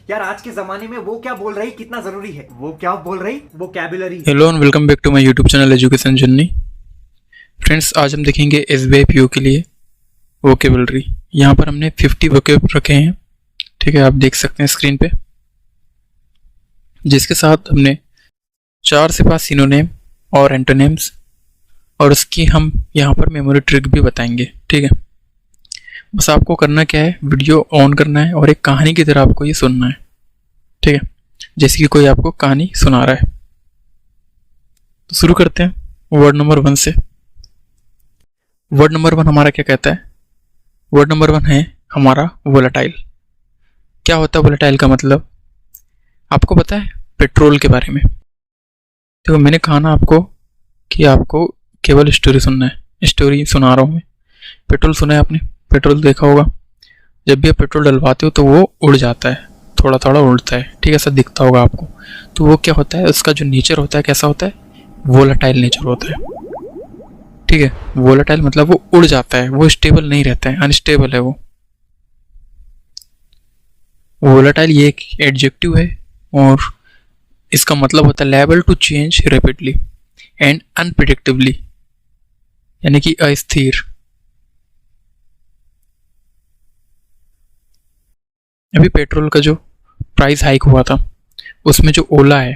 यार आज के जमाने में वो क्या बोल रही कितना जरूरी है, वो क्या बोल रही vocabulary. Hello and welcome back to my YouTube channel education journey. Friends, आज हम देखेंगे एसबीआई पीओ के लिए वोकैबुलरी। यहाँ पर हमने 50 वोकैब रखे हैं, ठीक है, आप देख सकते हैं स्क्रीन पे, जिसके साथ हमने 4 से 5 सिनोनिम और एंटोनिम्स और उसकी हम यहाँ पर मेमोरी ट्रिक भी बताएंगे, ठीक है। बस आपको करना क्या है, वीडियो ऑन करना है और एक कहानी की तरह आपको ये सुनना है, ठीक है, जैसे कि कोई आपको कहानी सुना रहा है। तो शुरू करते हैं वर्ड नंबर 1 से। वर्ड नंबर 1 हमारा क्या कहता है? वर्ड नंबर 1 है हमारा वोलेटाइल। क्या होता है वोलेटाइल का मतलब? आपको पता है पेट्रोल के बारे में। देखो, मैंने कहा ना आपको कि आपको केवल स्टोरी सुनना है, स्टोरी सुना रहा हूँ मैं। पेट्रोल सुना है आपने? पेट्रोल देखा होगा, जब भी आप पेट्रोल डलवाते हो तो वो उड़ जाता है, थोड़ा थोड़ा उड़ता है, ठीक है, ऐसा दिखता होगा आपको। तो वो क्या होता है, उसका जो नेचर होता है कैसा होता है? वोलेटाइल नेचर होता है, ठीक है। वोलेटाइल मतलब वो उड़ जाता है, वो स्टेबल नहीं रहता है, अनस्टेबल है वो। वोलेटाइल ये एक एडजेक्टिव है और इसका मतलब होता है liable to change rapidly and unpredictably, यानी कि अस्थिर। अभी पेट्रोल का जो प्राइस हाइक हुआ था उसमें जो ओला है,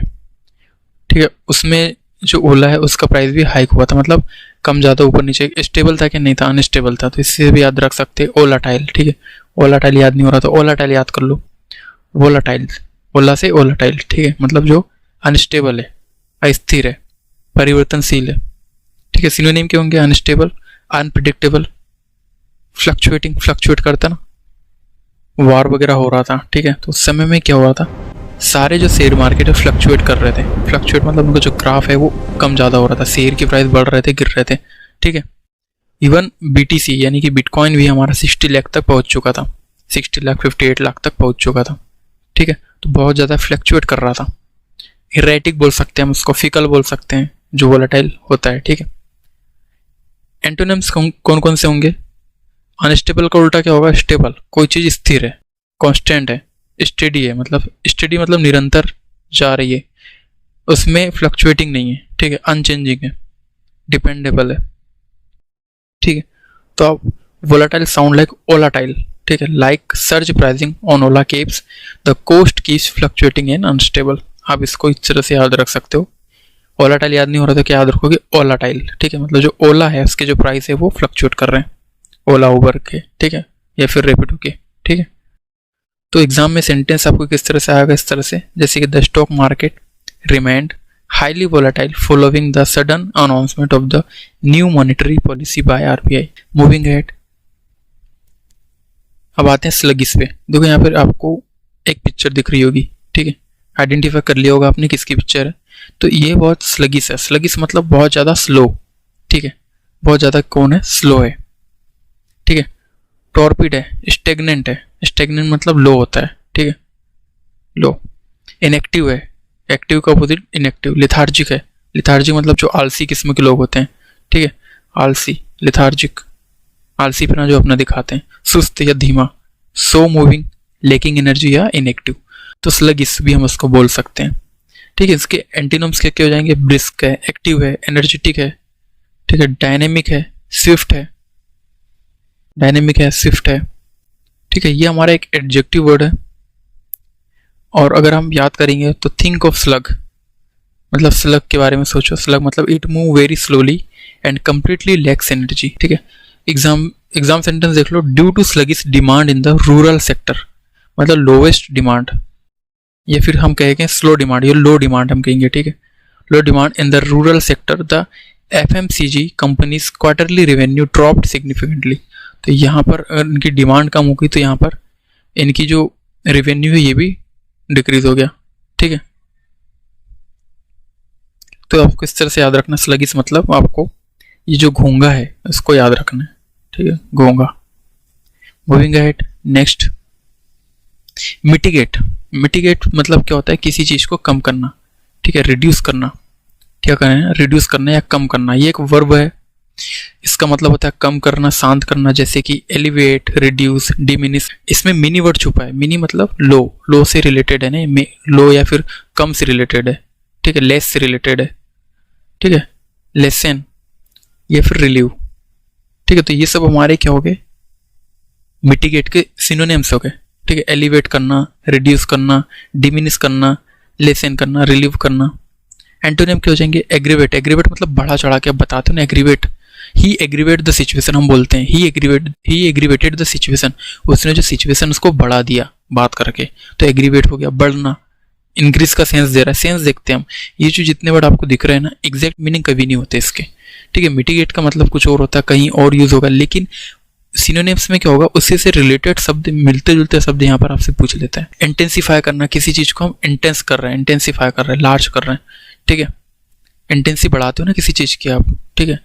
ठीक है, उसमें जो ओला है उसका प्राइस भी हाइक हुआ था, मतलब कम ज़्यादा ऊपर नीचे, स्टेबल था कि नहीं था, अनस्टेबल था। तो इससे भी याद रख सकते हैं ओलाटाइल, ठीक है। ओलाटाइल याद नहीं हो रहा तो ओलाटाइल याद कर लो। वोलाटाइल, ओला से ओलाटाइल, ठीक है, मतलब जो अनस्टेबल है, अस्थिर है, परिवर्तनशील है, ठीक है। सिनोनिम क्या होंगे? अनस्टेबल, अनप्रिडिक्टेबल, फ्लक्चुएटिंग, फ्लक्चुएट करता ना, वार वगैरह हो रहा था, ठीक है, तो उस समय में क्या हुआ था, सारे जो शेयर मार्केट है फ्लक्चुएट कर रहे थे। फ्लक्चुएट मतलब उनका जो ग्राफ है वो कम ज़्यादा हो रहा था, शेयर की प्राइस बढ़ रहे थे, गिर रहे थे, ठीक है। इवन बीटीसी यानी कि बिटकॉइन भी हमारा 60 लाख तक पहुंच चुका था, 60 लाख 58 लाख तक पहुंच चुका था, ठीक है। तो बहुत ज़्यादा फ्लक्चुएट कर रहा था, इरेटिक बोल सकते हैं हम उसको, फिकल बोल सकते हैं, जो वोलेटाइल होता है, ठीक है। एंटोनिम्स कौन कौन से होंगे? अनस्टेबल का उल्टा क्या होगा? स्टेबल, कोई चीज़ स्थिर है, कांस्टेंट है, स्टेडी है, मतलब स्टेडी मतलब निरंतर जा रही है, उसमें फ्लक्चुएटिंग नहीं है, ठीक है, अनचेंजिंग है, डिपेंडेबल है, ठीक है। तो अब वोलेटाइल साउंड लाइक ओलाटाइल, ठीक है, like surge pricing on Ola cabs the cost keeps fluctuating and unstable. आप इसको इस तरह से याद रख सकते हो। ओलाटाइल याद नहीं हो रहा तो क्या याद रखोगे? ओलाटाइल, ठीक है, मतलब जो ओला है उसके जो प्राइस है वो फ्लक्चुएट कर रहे हैं, ओला उबर के, ठीक है, या फिर रैपिडो के, ठीक है। तो एग्जाम में सेंटेंस आपको किस तरह से आएगा? इस तरह से, जैसे कि the stock market remained highly volatile following the sudden announcement of the new monetary policy by RBI. Moving head. अब आते हैं स्लगिस पे। देखो यहाँ पर आपको एक पिक्चर दिख रही होगी, ठीक है, आइडेंटिफाई कर लिया होगा आपने किसकी पिक्चर है। तो ये बहुत स्लगिस है। स्लगिस मतलब बहुत ज़्यादा स्लो, ठीक है, बहुत ज़्यादा कौन है? स्लो है, ठीक है। टॉर्पिड है, स्टेगनेंट है, स्टेगनेंट मतलब लो होता है, ठीक है, लो। इनएक्टिव है, एक्टिव का अपोजिट इनएक्टिव। लिथार्जिक है, लिथार्जिक मतलब जो आलसी किस्म के लोग होते हैं, ठीक है, आलसी, लिथार्जिक, आलसी पना जो अपना दिखाते हैं। सुस्त या धीमा, सो मूविंग, लेकिंग एनर्जी या इनएक्टिव। तो स्लगिस भी हम उसको बोल सकते हैं, ठीक है। इसके एंटीनम्स क्या हो जाएंगे? ब्रिस्क है, एक्टिव है, एनर्जेटिक है, ठीक है, डायनेमिक है, स्विफ्ट है, डायनेमिक है, स्विफ्ट है, ठीक है। ये हमारा एक एडजेक्टिव वर्ड है। और अगर हम याद करेंगे तो थिंक ऑफ स्लग, मतलब स्लग के बारे में सोचो। स्लग मतलब it move very slowly and completely lacks energy, ठीक है। एग्जाम सेंटेंस देख लो। Due to sluggish demand in the rural sector, मतलब लोवेस्ट डिमांड, या फिर हम कहेंगे स्लो डिमांड, ये लो डिमांड हम कहेंगे, ठीक है। Low demand in the rural sector the FMCG companies quarterly revenue dropped significantly. तो यहाँ पर अगर इनकी डिमांड कम हो गई तो यहाँ पर इनकी जो रेवेन्यू है ये भी डिक्रीज हो गया, ठीक है। तो आपको इस तरह से याद रखना, स्लगिस मतलब आपको ये जो घोंगा है इसको याद रखना है, ठीक है, घोंगा। Moving ahead, next, mitigate. Mitigate मतलब क्या होता है? किसी चीज़ को कम करना, ठीक है, रिड्यूस करना। क्या करना है? रिड्यूस करना या कम करना। ये एक वर्ब है इसका मतलब होता है कम करना, शांत करना, जैसे कि एलिवेट, रिड्यूस, डिमिनिश। इसमें मिनी वर्ड छुपा है। मिनी मतलब लो, लो से रिलेटेड है ना, लो या फिर कम से रिलेटेड है, ठीक है, लेस से रिलेटेड है, ठीक है, लेसन या फिर रिलीव, ठीक है। तो ये सब हमारे क्या हो गए, मिटिगेट के सिनोनिम्स हो गए, ठीक है। एलिवेट करना, रिड्यूस करना, डिमिनिश करना, लेसन करना, रिलीव करना। एंटोनिम क्या हो जाएंगे, एग्रीवेट। एग्रीवेट मतलब बढ़ा चढ़ा के, अब बताते हो ना, aggravate, he aggravate the situation हम बोलते हैं, ही एग्रीवेटेड द सिचुएशन, उसने जो सिचुएशन उसको बढ़ा दिया बात करके, तो एग्रीवेट हो गया, बढ़ना। इंक्रीज का सेंस दे रहा है, सेंस देखते हैं हम, ये जो जितने वर्ड आपको दिख रहे हैं ना, एग्जैक्ट मीनिंग कभी नहीं होते इसके, ठीक है। मिटिगेट का मतलब कुछ और होता है, कहीं और यूज होगा, लेकिन सिनोनिम्स में क्या होगा, उसी से रिलेटेड शब्द, मिलते जुलते शब्द यहाँ पर आपसे पूछ लेता है। इंटेंसिफाई करना, किसी चीज को हम इंटेंस कर रहे हैं, इंटेंसिफाई कर रहे हैं, लार्ज कर रहे हैं, ठीक है। इंटेंसी बढ़ाते हो ना किसी चीज की आप, ठीक है,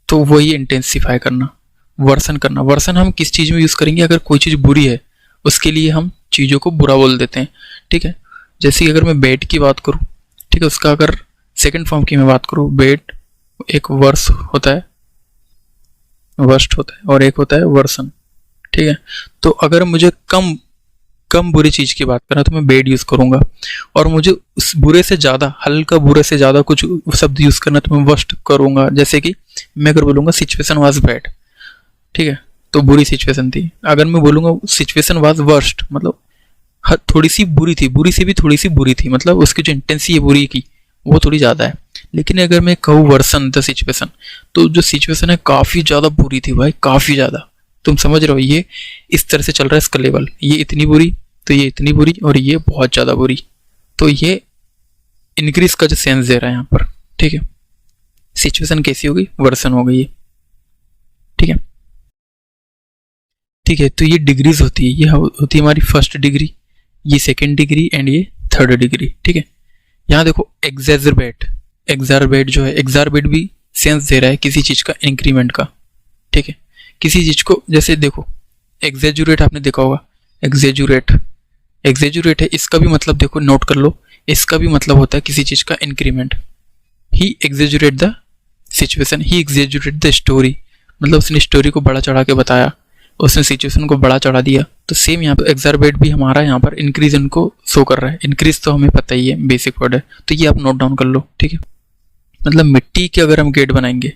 तो वही इंटेंसिफाई करना। वर्सन करना, वर्सन हम किस चीज में यूज करेंगे, अगर कोई चीज बुरी है उसके लिए हम चीजों को बुरा बोल देते हैं, ठीक है। जैसे कि अगर मैं बेड की बात करूं, ठीक है, उसका अगर सेकंड फॉर्म की मैं बात करूं, बेड एक वर्स होता है, वर्स्ट होता है, और एक होता है वर्सन, ठीक है। तो अगर मुझे कम बुरी चीज की बात करना तो मैं बेड यूज करूंगा, और मुझे उस बुरे से ज्यादा, हल्का बुरे से ज्यादा कुछ शब्द यूज करना तो मैं वर्स्ट करूंगा। जैसे कि मैं अगर बोलूंगा सिचुएशन वाज बैड, ठीक है, तो बुरी सिचुएशन थी। अगर मैं बोलूंगा सिचुएशन वाज वर्स्ट, मतलब थोड़ी सी बुरी थी, बुरी से भी थोड़ी सी बुरी थी, मतलब उसकी जो इंटेंसी है बुरी की वो थोड़ी ज्यादा है। लेकिन अगर मैं कहूँ वर्सन द सिचुएशन, तो जो सिचुएशन है काफी ज्यादा बुरी थी भाई, काफी ज्यादा। तुम समझ रहे हो, ये इस तरह से चल रहा है इसका लेवल, ये इतनी बुरी, तो ये इतनी बुरी, और ये बहुत ज्यादा बुरी। तो ये इंक्रीज का जो सेंस दे रहा है यहाँ पर, ठीक है। सिचुएशन कैसी होगी, वर्सन हो गई है, ठीक है, ठीक है। तो ये डिग्रीज होती है, ये होती है हमारी फर्स्ट डिग्री, ये सेकेंड डिग्री, एंड ये थर्ड डिग्री, ठीक है। यहाँ देखो एग्जैजरबेट, एग्जारबेट जो है, एग्जारबेट भी सेंस दे रहा है किसी चीज का इंक्रीमेंट का, ठीक है। किसी चीज को, जैसे देखो एग्जेजुरेट, आपने देखा होगा, एग्जेजुरेट, एग्जेजुरेट है, इसका भी मतलब देखो, नोट कर लो, इसका भी मतलब होता है किसी चीज का increment. He exaggerate the situation, he exaggerate the story, मतलब उसने स्टोरी को बड़ा चढ़ा के बताया, उसने सिचुएशन को बड़ा चढ़ा दिया। तो सेम यहाँ पर एग्जारबेट भी हमारा यहाँ पर इंक्रीज इनको शो कर रहा है। इंक्रीज तो हमें पता ही है, बेसिक वर्ड है, तो ये आप नोट डाउन कर लो, ठीक है। मतलब मिट्टी के अगर हम गेट बनाएंगे,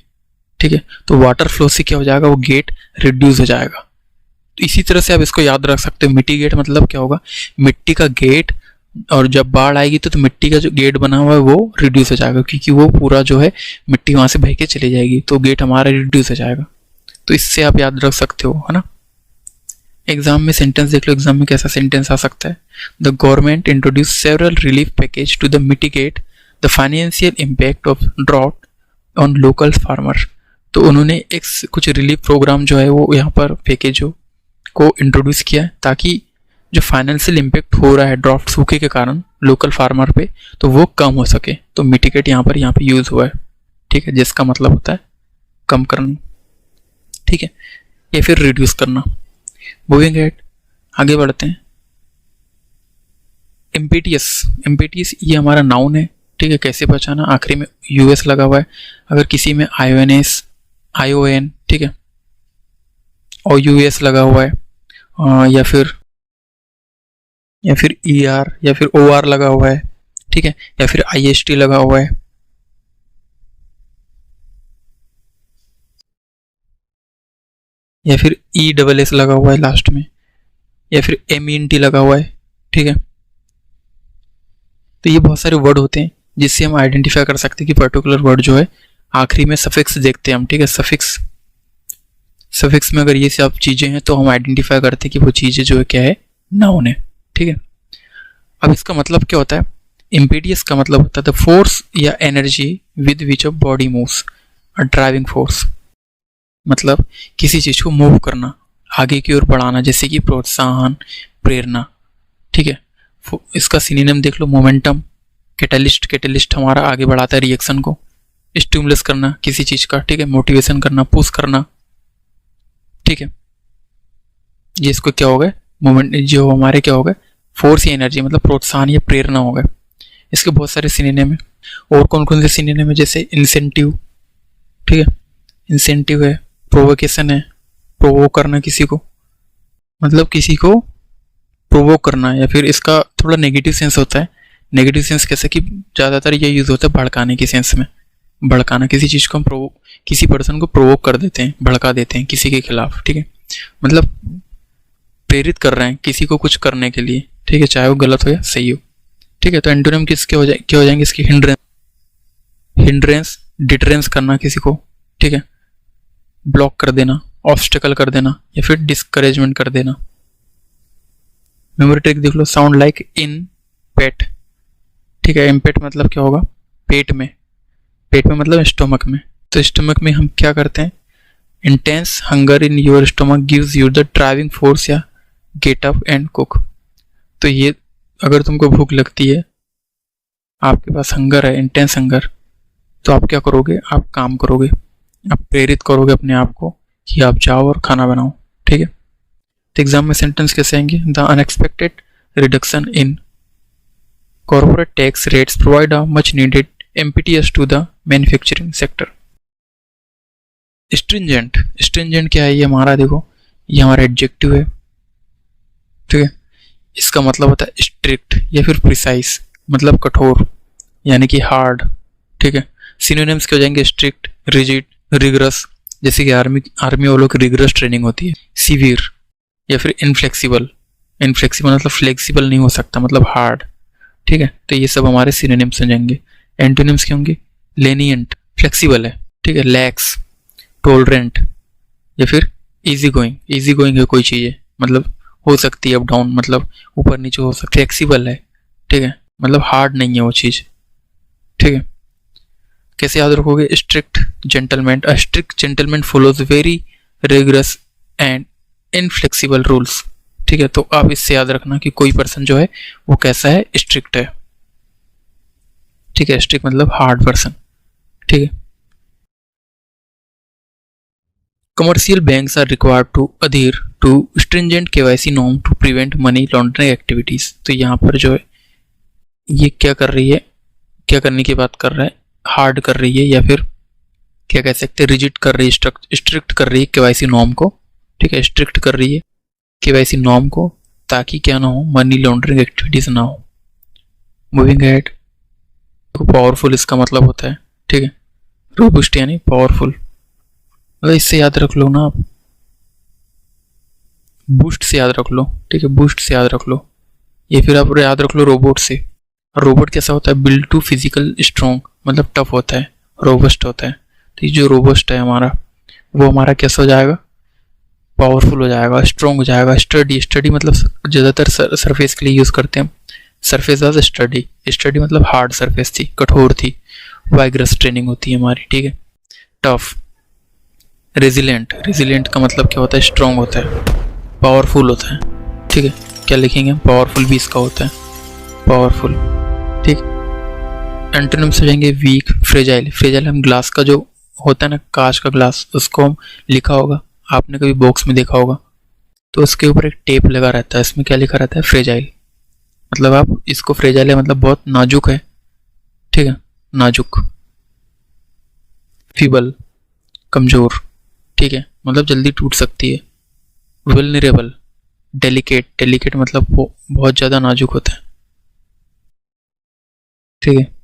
ठीक है, तो वाटर फ्लो से क्या हो जाएगा, वो गेट रिड्यूस हो जाएगा। तो इसी तरह से आप इसको याद रख सकते हो, मिट्टी गेट मतलब क्या होगा, मिट्टी का गेट, और जब बाढ़ आएगी तो मिट्टी का जो गेट बना हुआ है वो रिड्यूस हो जाएगा, क्योंकि वो पूरा जो है मिट्टी वहां से बह के चली जाएगी, तो गेट हमारा रिड्यूस हो जाएगा। तो इससे आप याद रख सकते हो, है ना। एग्जाम में सेंटेंस देख लो, एग्जाम में कैसा सेंटेंस आ सकता है, the government introduce several relief package to the mitigate the financial impact of drought on local farmer. तो उन्होंने एक कुछ रिलीफ प्रोग्राम जो है वो यहाँ पर पैकेज को इंट्रोड्यूस किया है, ताकि जो फाइनेंशियल इम्पैक्ट हो रहा है ड्रॉट, सूखे के कारण लोकल फार्मर पे, तो वो कम हो सके। तो मिटिगेट यहाँ पे यूज हुआ है, ठीक है, जिसका मतलब होता है कम करना, ठीक है, या फिर रिड्यूस करना। मूविंग हेड, आगे बढ़ते हैं। इम्पेटियस, इम्पेटियस ये हमारा नाउन है, ठीक है। कैसे पहचाना, आखिरी में यूएस लगा हुआ है, अगर किसी में आईओएनएस, आईओएन, ठीक है, और यूएस लगा हुआ है, या फिर ईआर या फिर ओआर लगा हुआ है, ठीक है, या फिर आईएसटी लगा हुआ है, या फिर ई डबल एस लगा हुआ है लास्ट में, या फिर MENT लगा हुआ है, ठीक है। तो ये बहुत सारे वर्ड होते हैं जिससे हम आइडेंटिफाई कर सकते हैं कि पर्टिकुलर वर्ड जो है, आखिरी में सफिक्स देखते हैं हम, ठीक है। सफिक्स में अगर ये सब चीजें हैं तो हम आइडेंटिफाई करते हैं कि वो चीजें जो है क्या है, नाउन है, ठीक है। अब इसका मतलब क्या होता है, इम्पेटियस का मतलब होता है द फोर्स या energy with which a body moves, a driving force, मतलब किसी चीज को मूव करना, आगे की ओर बढ़ाना, जैसे कि प्रोत्साहन, प्रेरणा, ठीक है। इसका सिनोनिम देख लो, मोमेंटम, कैटलिस्ट, कैटलिस्ट हमारा आगे बढ़ाता है रिएक्शन को, स्टिमुलस करना किसी चीज का, ठीक है, मोटिवेशन करना, पुश करना, ठीक है। ये इसको क्या हो गए, मोमेंट जो हमारे क्या हो गए, फोर्स या एनर्जी, मतलब प्रोत्साहन या प्रेरणा हो गए। इसके बहुत सारे सिनोनिम है, और कौन कौन से सिनोनिम है, जैसे इंसेंटिव, ठीक है, इंसेंटिव है, प्रोवोकेशन है, प्रोवोक करना किसी को, मतलब किसी को प्रोवोक करना, या फिर इसका थोड़ा नेगेटिव सेंस होता है। नेगेटिव सेंस कैसे कि ज़्यादातर ये यूज़ होता है भड़काने की सेंस में। भड़काना, किसी चीज़ को हम किसी पर्सन को प्रोवोक कर देते हैं, भड़का देते हैं किसी के खिलाफ, ठीक है, मतलब प्रेरित कर रहे हैं किसी को कुछ करने के लिए, ठीक है, चाहे वो गलत हो या सही हो, ठीक है। तो एंटोनिम किसके क्या हो जाएंगे इसकी? हिंड्रेंस, डिटरेंस करना किसी को, ठीक है, ब्लॉक कर देना, ऑब्स्टेकल कर देना, या फिर डिस्करेजमेंट कर देना। मेमोरी ट्रिक देख लो, साउंड लाइक इन पेट, ठीक है। इम्पेट मतलब क्या होगा? पेट में, पेट में मतलब स्टोमक में। तो स्टोमक में हम क्या करते हैं? Intense hunger in your stomach gives you the driving force या गेट अप एंड कुक। तो ये अगर तुमको भूख लगती है, आपके पास हंगर है, इंटेंस हंगर, तो आप क्या करोगे? आप काम करोगे, आप प्रेरित करोगे अपने आप को कि आप जाओ और खाना बनाओ, ठीक है। तो एग्जाम में सेंटेंस कैसे आएंगे? The unexpected reduction in corporate tax rates provide a much needed impetus to the manufacturing sector. Stringent, stringent क्या है? ये हमारा देखो, ये हमारा एडजेक्टिव है, ठीक है। इसका मतलब होता है स्ट्रिक्ट या फिर प्रिसाइज, मतलब कठोर, यानी कि हार्ड, ठीक है। सिनोनिम्स क्या हो जाएंगे? स्ट्रिक्ट, रिजिड, रिगरस, जैसे कि आर्मी वालों की रिगरस ट्रेनिंग होती है। सीवियर या फिर इनफ्लेक्सिबल, इनफ्लेक्सिबल मतलब फ्लेक्सिबल नहीं हो सकता, मतलब हार्ड, ठीक है। तो ये सब हमारे सिनोनिम्स हो जाएंगे। एंटोनिम्स क्या होंगे? लेनिएंट, फ्लेक्सिबल है, ठीक है, लैक्स, टोलरेंट, या फिर इजी गोइंग, इजी गोइंग है कोई चीज़ है, मतलब हो सकती है अप डाउन, मतलब ऊपर नीचे हो सकती है, फ्लेक्सिबल है, ठीक है, मतलब हार्ड नहीं है वो चीज़, ठीक है। कैसे याद रखोगे? Strict gentleman, a strict gentleman follows very rigorous and inflexible rules, ठीक है। तो आप इससे याद रखना कि कोई पर्सन जो है वो कैसा है? स्ट्रिक्ट है, ठीक है। स्ट्रिक्ट मतलब हार्ड पर्सन, ठीक है। Commercial banks are required to adhere to stringent KYC norm to prevent money laundering activities. तो यहाँ पर जो है ये क्या कर रही है? क्या करने की बात कर रहा है? हार्ड कर रही है, या फिर क्या कह सकते हैं? रिजिड कर रही है, स्ट्रिक्ट कर रही है केवाईसी नॉर्म को, ठीक है, स्ट्रिक्ट कर रही है केवाईसी नॉर्म को, ताकि क्या ना हो? मनी लॉन्ड्रिंग एक्टिविटीज ना हो। मूविंग हेड, पावरफुल इसका मतलब होता है, ठीक है, रोबस्ट यानी पावरफुल, मतलब इससे याद रख लो ना आप, बूस्ट से याद रख लो, ठीक है, बूस्ट से याद रख लो, ये फिर आप याद रख लो रोबोट से। रोबोट कैसा होता है? बिल्ड टू फिजिकल स्ट्रॉन्ग, मतलब टफ होता है, रोबस्ट होता है। तो ये जो रोबस्ट है हमारा, वो हमारा कैसा हो जाएगा? पावरफुल हो जाएगा, स्ट्रॉन्ग हो जाएगा। स्टडी, स्टडी मतलब ज़्यादातर सरफेस के लिए यूज़ करते हैं, सरफेस वाज स्टडी, स्टडी मतलब हार्ड सरफेस थी, कठोर थी, वाइग्रस ट्रेनिंग होती है हमारी, ठीक है। टफ, रेजिलेंट, रेजिलेंट का मतलब क्या होता है? स्ट्रॉन्ग होता है, पावरफुल होता है, ठीक है। क्या लिखेंगे? पावरफुल भी इसका होता है, पावरफुल, ठीक। एंटोनिम्स हो जाएंगे वीक, फ्रेजाइल, फ्रेजाइल हम ग्लास का जो होता है ना, कांच का ग्लास, उसको हम लिखा होगा, आपने कभी बॉक्स में देखा होगा, तो उसके ऊपर एक टेप लगा रहता है, इसमें क्या लिखा रहता है? फ्रेजाइल, मतलब आप इसको फ्रेजाइल है मतलब बहुत नाजुक है, ठीक है, नाजुक। फीबल, कमजोर, ठीक है, मतलब जल्दी टूट सकती है। वल्नरेबल, डेलिकेट, डेलिकेट मतलब वो बहुत ज़्यादा नाजुक होता है, ठीक है।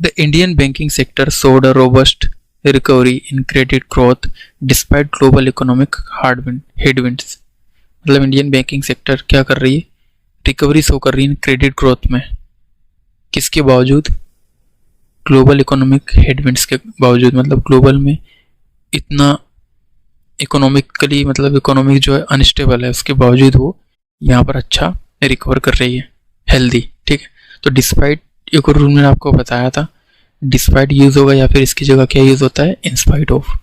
The Indian banking sector showed a robust recovery in credit growth despite global economic headwinds। मतलब इंडियन बैंकिंग सेक्टर क्या कर रही है? रिकवरी शो कर रही है क्रेडिट ग्रोथ में, किसके बावजूद? ग्लोबल इकोनॉमिक हेडविंड्स के बावजूद, मतलब ग्लोबल में इतना इकोनॉमिकली, मतलब इकोनॉमिक जो है अनस्टेबल है, उसके बावजूद वो यहाँ पर अच्छा रिकवर कर रही है, हेल्दी, ठीक है। तो डिस्पाइट, एक और रूल मैंने आपको बताया था, डिस्पाइट यूज़ होगा या फिर इसकी जगह क्या यूज़ होता है? इंस्पाइट ऑफ,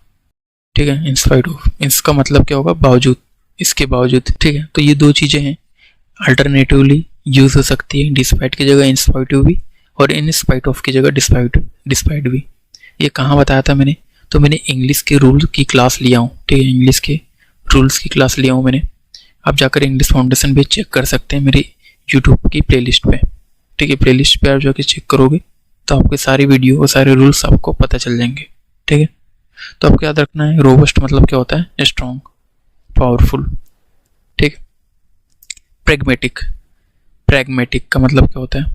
ठीक है, इंस्पाइट ऑफ, इसका मतलब क्या होगा? बावजूद, इसके बावजूद, ठीक है। तो ये दो चीज़ें हैं, अल्टरनेटिवली यूज़ हो सकती है, डिस्पाइट की जगह इंस्पाइटिव भी, और इन स्पाइट ऑफ की जगह डिस्पाइट भी। ये कहाँ बताया था मैंने? तो मैंने इंग्लिश के रूल की क्लास लिया हूँ, ठीक है, इंग्लिश के रूल्स की क्लास लिया हूँ मैंने। आप जाकर इंग्लिश फाउंडेशन भी चेक कर सकते हैं मेरी यूट्यूब की प्लेलिस्ट पे, ठीक है, प्लेलिस्ट पे आप जाकर चेक करोगे तो आपकी सारी वीडियो और सारे रूल्स आपको पता चल जाएंगे, ठीक है। तो आपको याद रखना है रोबस्ट मतलब क्या होता है, स्ट्रॉन्ग, पावरफुल, ठीक। प्रेगमेटिक, प्रैग्मेटिक का मतलब क्या होता है,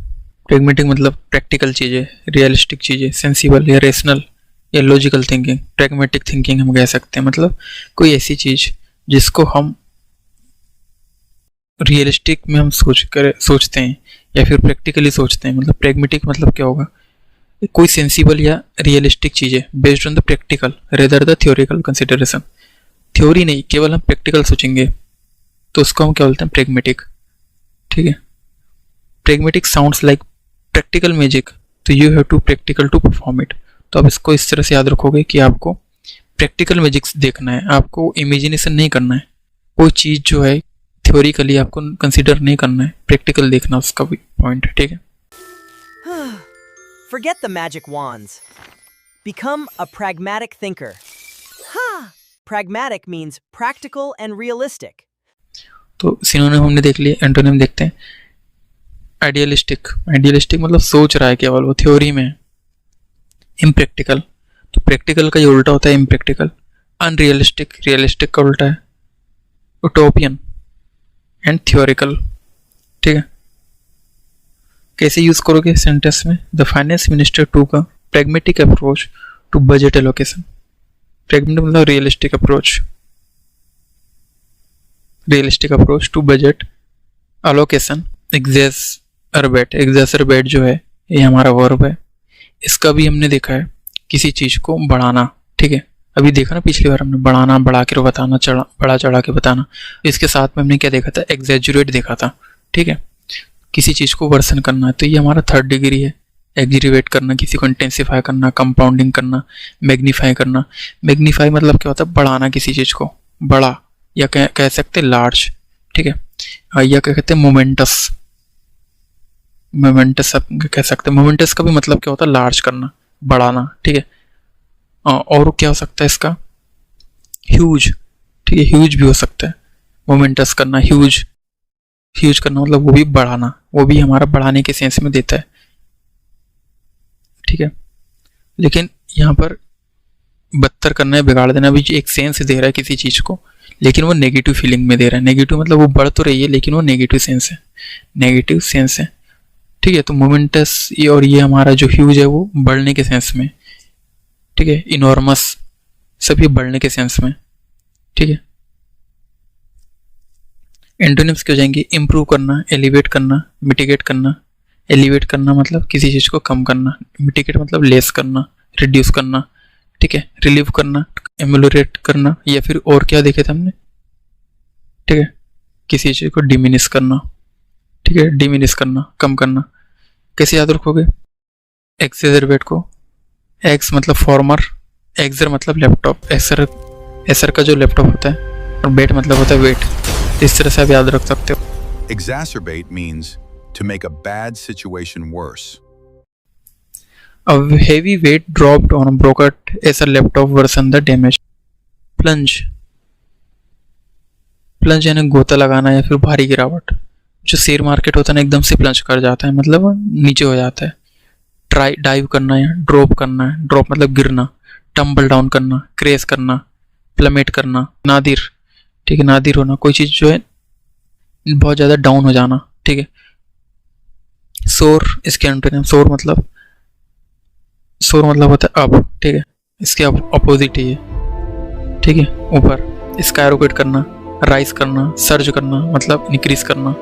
प्रेगमेटिक मतलब प्रैक्टिकल चीज़ें, रियलिस्टिक चीज़ें, सेंसिबल या रेशनल या लॉजिकल थिंकिंग। प्रैग्मेटिक थिंकिंग हम कह सकते हैं, मतलब कोई ऐसी चीज़ जिसको हम रियलिस्टिक में हम सोचते हैं या फिर प्रैक्टिकली सोचते हैं। मतलब प्रैग्मेटिक मतलब क्या होगा, कोई सेंसिबल या रियलिस्टिक चीज़ है based on the practical rather the theoretical consideration. Theory नहीं, केवल हम प्रैक्टिकल सोचेंगे तो उसको हम क्या बोलते हैं, प्रैग्मेटिक, ठीक है। Pragmatic sounds like practical magic, तो you have to practical to perform it. तो आप इसको इस तरह से याद रखोगे कि आपको प्रैक्टिकल मैजिक देखना है, आपको इमेजिनेशन नहीं करना है। कोई चीज़ जो है थ्योरिकली आपको कंसिडर नहीं करना है, प्रैक्टिकल देखना उसका भी पॉइंट है, ठीक है। Forget the magic wands. Become a pragmatic thinker. Pragmatic means practical and realistic. तो सिनोनिम हमने देख लिए, एंटोनिम देखते हैं। आइडियलिस्टिक, आइडियलिस्टिक मतलब सोच रहा है केवल, वो थ्योरी में है। इम्प्रैक्टिकल, तो प्रैक्टिकल का ये उल्टा होता है इम्प्रैक्टिकल। अनरियलिस्टिक, रियलिस्टिक का उल्टा है उटोपियन एंड थ्योरिकल, ठीक है। कैसे यूज करोगे सेंटेंस में, the finance minister took a pragmatic approach to budget allocation. Pragmatic मतलब realistic approach, realistic approach to budget allocation. Exacerbate जो है ये हमारा वर्ब है, इसका भी हमने देखा है किसी चीज को बढ़ाना, ठीक है। अभी देखा ना पिछली बार हमने बढ़ाना, बढ़ा के बताना, बड़ा चढ़ा के बताना। इसके साथ में हमने क्या देखा था, एग्जैजुरेट देखा था, ठीक है। किसी चीज को वर्सन करना है, तो ये हमारा थर्ड डिग्री है। एग्जीवेट करना, किसी को इंटेंसिफाई करना, कंपाउंडिंग करना, मैग्नीफाई करना। मैग्नीफाई मतलब क्या होता है, बढ़ाना किसी चीज को, बड़ा, या कह सकते हैं लार्ज, ठीक है। या क्या कहते हैं, मोमेंटस, मोमेंटस आप कह सकते हैं। मोमेंटस का भी मतलब क्या होता है, लार्ज करना, बढ़ाना, ठीक है। और क्या हो सकता है इसका, ह्यूज, ठीक है, ह्यूज भी हो सकता है। मोमेंटस करना, ह्यूज, ह्यूज करना मतलब वो भी बढ़ाना, वो भी हमारा बढ़ाने के सेंस में देता है, ठीक है। लेकिन यहाँ पर बदतर करना है, बिगाड़ देना भी एक सेंस दे रहा है किसी चीज को, लेकिन वो नेगेटिव फीलिंग में दे रहा है। नेगेटिव मतलब वो बढ़ तो रही है लेकिन वो नेगेटिव सेंस है, नेगेटिव सेंस है, ठीक है। तो मोमेंटस और ये हमारा जो ह्यूज है वो बढ़ने के सेंस में, ठीक है। इनॉर्मस सब ये बढ़ने के सेंस में, ठीक है। एंटोनिम्स क्या हो जाएंगे, इंप्रूव करना, एलिवेट करना, मिटिगेट करना। एलिवेट करना मतलब किसी चीज को कम करना, मिटिगेट मतलब लेस करना, रिड्यूस करना, ठीक है। रिलीव करना, एमुलरेट करना, या फिर और क्या देखे थे हमने, ठीक है, किसी चीज को डिमिनिश करना, ठीक है, डिमिनिश करना, कम करना। कैसे याद रखोगे, एक्सेजरबेट को, एक्स मतलब फॉर्मर, एक्सर मतलब लैपटॉप, एसर का जो लैपटॉप होता है, और बेट मतलब होता है वेट। इस तरह से आप याद रख सकते हो। Exacerbate means to make a bad situation worse. A heavy weight dropped on a broken Acer laptop worsened the damage. Plunge, plunge यानी गोता लगाना या फिर भारी गिरावट। जो शेयर मार्केट होता है ना, एकदम से प्लंज कर जाता है, मतलब नीचे हो जाता है। डाइव करना या ड्रॉप करना है, ड्रॉप मतलब गिरना। टम्बल डाउन करना, क्रेश करना, प्लमेट करना। नादिर, ठीक है, नादिर होना, कोई चीज़ जो है बहुत ज़्यादा डाउन हो जाना, ठीक है। सोर, इसके एंटोनिम, सोर मतलब होता है अप, ठीक है, इसके अपोजिट ही है, ठीक है, ऊपर। स्काईरॉकेट करना, राइज करना, सर्ज करना मतलब इंक्रीज करना,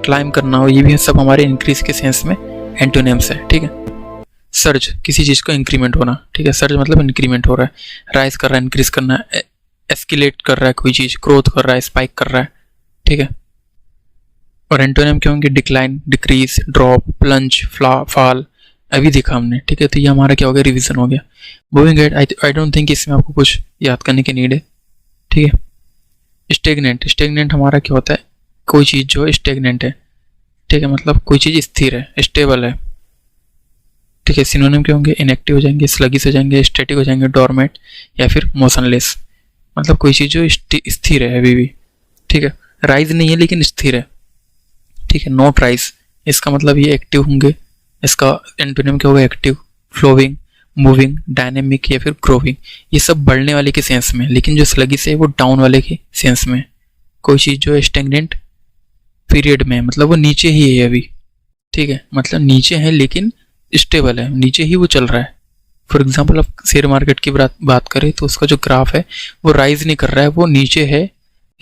क्लाइम करना, और ये भी सब हमारे इंक्रीज के सेंस में एंटोनिम्स है, ठीक है। सर्ज, किसी चीज़ का इंक्रीमेंट होना, ठीक है, सर्ज मतलब इंक्रीमेंट हो रहा है, राइज कर रहा है, इंक्रीज करना, एस्केलेट कर रहा है कोई चीज़, ग्रोथ कर रहा है, स्पाइक कर रहा है, ठीक है। और एंटोनिम क्या होंगे, decline, decrease, drop, plunge, fall, अभी देखा हमने, ठीक है। तो ये हमारा क्या हो गया, रिवीजन हो गया। Moving head, I don't think इसमें आपको कुछ याद करने की नीड है, ठीक है। स्टेगनेंट, स्टेगनेंट हमारा क्या होता है, कोई चीज़ जो है स्टेगनेंट है, ठीक है, मतलब कोई चीज़ स्थिर है, स्टेबल है, ठीक है। सिनोनिम क्या होंगे, इनएक्टिव हो जाएंगे, स्लगिश हो जाएंगे, स्टैटिक हो जाएंगे, डोरमेट, या फिर मोशनलेस, मतलब कोई चीज़ जो स्थिर है अभी भी, ठीक है। राइज नहीं है लेकिन स्थिर है, ठीक है। नॉट राइज, इसका मतलब ये एक्टिव होंगे, इसका एंटोनिम क्या होगा? एक्टिव, फ्लोइंग, मूविंग, डायनेमिक या फिर ग्रोविंग। ये सब बढ़ने वाले के सेंस में, लेकिन जो स्लगिश है वो डाउन वाले के सेंस में। कोई चीज़ जो है स्टेगनेंट पीरियड में, मतलब वो नीचे ही है अभी, ठीक है, मतलब नीचे है लेकिन स्टेबल है, नीचे ही वो चल रहा है। फॉर एग्जाम्पल आप शेयर मार्केट की बात करें तो उसका जो ग्राफ है वो राइज नहीं कर रहा है, वो नीचे है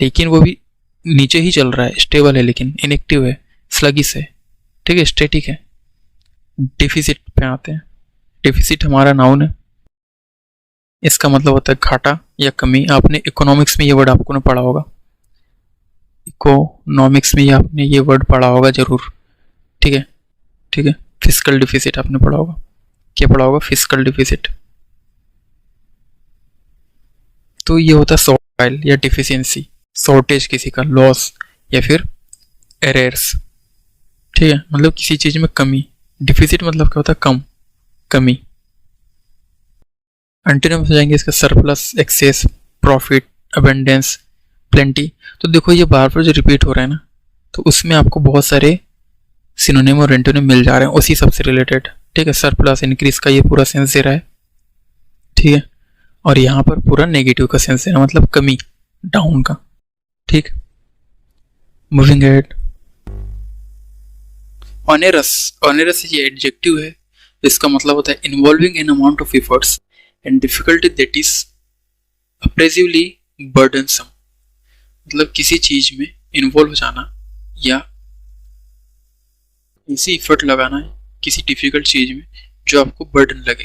लेकिन वो भी नीचे ही चल रहा है, स्टेबल है लेकिन इनएक्टिव है, स्लगिश है, ठीक है, स्टैटिक है। डिफिसिट पे आते हैं। डिफिसिट हमारा नाउन है, इसका मतलब होता है घाटा या कमी। आपने इकोनॉमिक्स में ये वर्ड आपको ने पढ़ा होगा, इकोनॉमिक्स में ये आपने ये वर्ड पढ़ा होगा जरूर, ठीक है, ठीक है। फिस्कल डिफिसिट आपने पढ़ा होगा, क्या पढ़ा होगा? Fiscal deficit. तो ये होता है शॉर्टफॉल या डिफिशियंसी, शॉर्टेज किसी का, लॉस या फिर एरर्स, ठीक है, मतलब किसी चीज में कमी। डिफिसिट मतलब क्या होता है? कम, कमी। एंटोनिम्स हो जाएंगे इसका surplus, excess, profit, abundance, plenty. तो देखो ये बार बार जो रिपीट हो रहा है ना, तो उसमें आपको बहुत सारे सिनोनिम और एंटोनिम मिल जा रहे हैं उसी सबसे रिलेटेड, ठीक है। सरप्लस इंक्रीज का ये पूरा सेंस दे रहा है, ठीक है, और यहाँ पर पूरा नेगेटिव का सेंस दे रहा है, मतलब कमी, डाउन का, ठीक। Moving add. ऑनेरस, ऑनेरस ये एडजेक्टिव है, इसका मतलब होता है involving in amount of efforts and difficulty that is oppressively burdensome, मतलब किसी चीज में इन्वॉल्व हो जाना या ऐसी एफर्ट लगाना है किसी डिफिकल्ट चीज में जो आपको बर्डन लगे,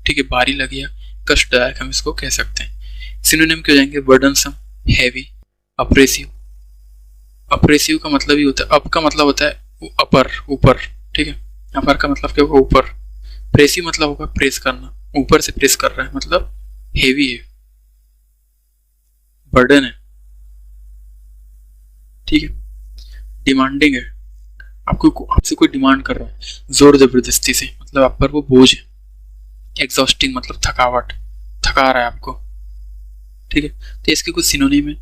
ठीक है, भारी लगे या कष्टदायक, हम इसको कह सकते हैं। सिनोनिम क्या हो जाएंगे? Burdensome, heavy, oppressive. अप्रेसिव का मतलब ही होता है, अप का मतलब होता है अपर, ऊपर, ठीक है, अपर का मतलब क्या होगा? ऊपर। प्रेसिव मतलब होगा प्रेस करना, ऊपर से प्रेस कर रहा है, मतलब हेवी है, बर्डन है, ठीक है। डिमांडिंग है, आपसे कोई डिमांड कर रहा है जोर जबरदस्ती से, मतलब आप पर वो बोझ है। एग्जॉस्टिंग मतलब थकावट, थका रहा है आपको, ठीक है। तो इसके कुछ सिनोनिम है,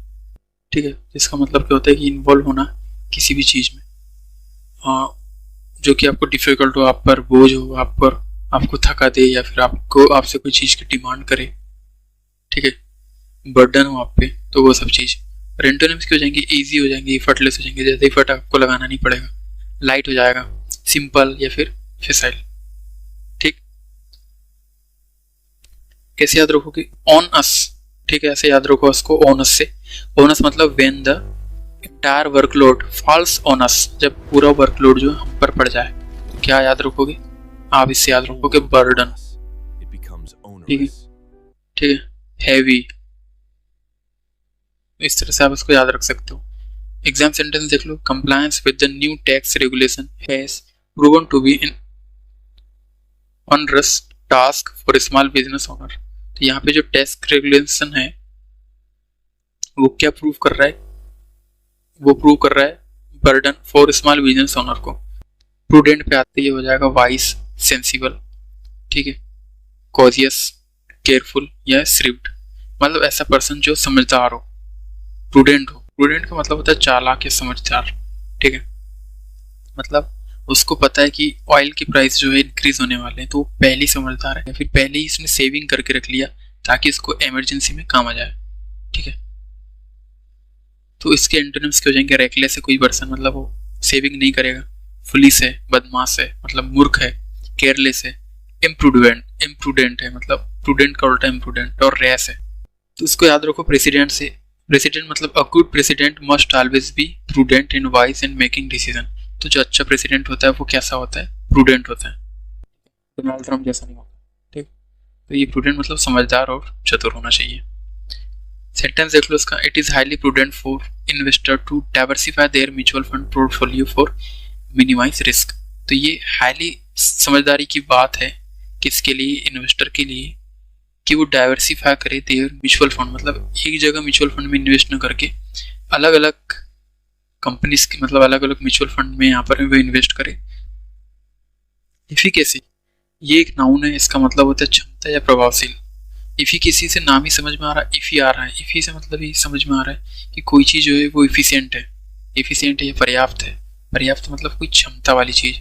ठीक है, जिसका मतलब क्या होता है कि इन्वॉल्व होना किसी भी चीज में जो कि आपको डिफिकल्ट हो, आप पर बोझ हो, आप पर, आपको थका दे या फिर आपको आपसे कोई चीज की डिमांड करे, ठीक है, बर्डन हो आप पे, तो वो सब चीज। एंटोनिम्स क्या हो जाएंगे? इजी हो जाएंगे, इफर्टलेस हो जाएंगे, जैसे इफर्ट आपको लगाना नहीं पड़ेगा, लाइट हो जाएगा, सिंपल या फिर फेसाइल, ठीक। कैसे याद रखोगे? ऑन अस, ठीक है, ऐसे याद रखो उसको, ऑन अस से। ऑन अस मतलब when the entire workload falls on us, जब पूरा वर्कलोड जो हम पर पड़ जाए, तो क्या याद रखोगे आप? इससे याद रखोगे बर्डन, ठीक है, ठीक है, हैवी। इस तरह से आप इसको याद रख सकते हो। एग्जाम सेंटेंस देख लो। Compliance with the new tax regulation has proven to be in onerous task for small business owner. तो यहाँ पे जो टैक्स रेगुलेशन है वो क्या प्रूव कर रहा है? वो प्रूव कर रहा है burden for small business owner को। प्रूडेंट पे आते ही हो जाएगा वाइस, सेंसिबल, ठीक है, कॉजियस, केयरफुल या श्रिव्ड, मतलब ऐसा पर्सन जो समझदार हो, प्रूडेंट हो। प्रूडेंट का मतलब होता है चालाक या समझदार, ठीक है, मतलब उसको पता है कि ऑयल की प्राइस जो है इंक्रीज होने वाले हैं, तो वो पहले ही समझदार है, फिर पहले ही इसने सेविंग करके रख लिया ताकि इसको इमरजेंसी में काम आ जाए, ठीक है। तो इसके एंटोनिम्स क्या हो जाएंगे? रेकलेस है कोई पर्सन, मतलब वो सेविंग नहीं करेगा, फुलिश है, बदमाश है, मतलब मूर्ख है, केयरलेस है, इम्प्रूडेंट है, मतलब प्रूडेंट का उल्टा इम्प्रूडेंट, और रैश है। तो इसको याद रखो प्रेसिडेंट से। प्रेसिडेंट मतलब a good president must always be prudent in wise and making decision. तो जो अच्छा प्रेसिडेंट होता है वो कैसा होता है? प्रूडेंट होता है, डोनाल्ड ट्रम्प जैसा नहीं होता, ठीक। तो ये प्रूडेंट मतलब समझदार और चतुर होना चाहिए। सेंटेंस देख लो इसका। It is highly prudent for investor to diversify their mutual fund portfolio for minimise risk. तो ये हाईली समझदारी की बात है किसके लिए? इन्वेस्टर के लिए, कि वो डाइवर्सिफाई करे देयर म्यूचुअल फंड, मतलब एक जगह म्यूचुअल फंड में इन्वेस्ट न करके अलग अलग कंपनीज की, मतलब अलग अलग म्यूचुअल फंड में यहाँ पर वो इन्वेस्ट करे। इफिकेसी ये एक नाउन है, इसका मतलब होता है क्षमता या प्रभावशील। इफिकेसी से नाम ही समझ में आ रहा है, इफी आ रहा है, इफी से मतलब ये समझ में आ रहा है कि कोई चीज जो है वो इफिशियंट है, इफिशियंट है या पर्याप्त है। पर्याप्त मतलब कोई क्षमता वाली चीज,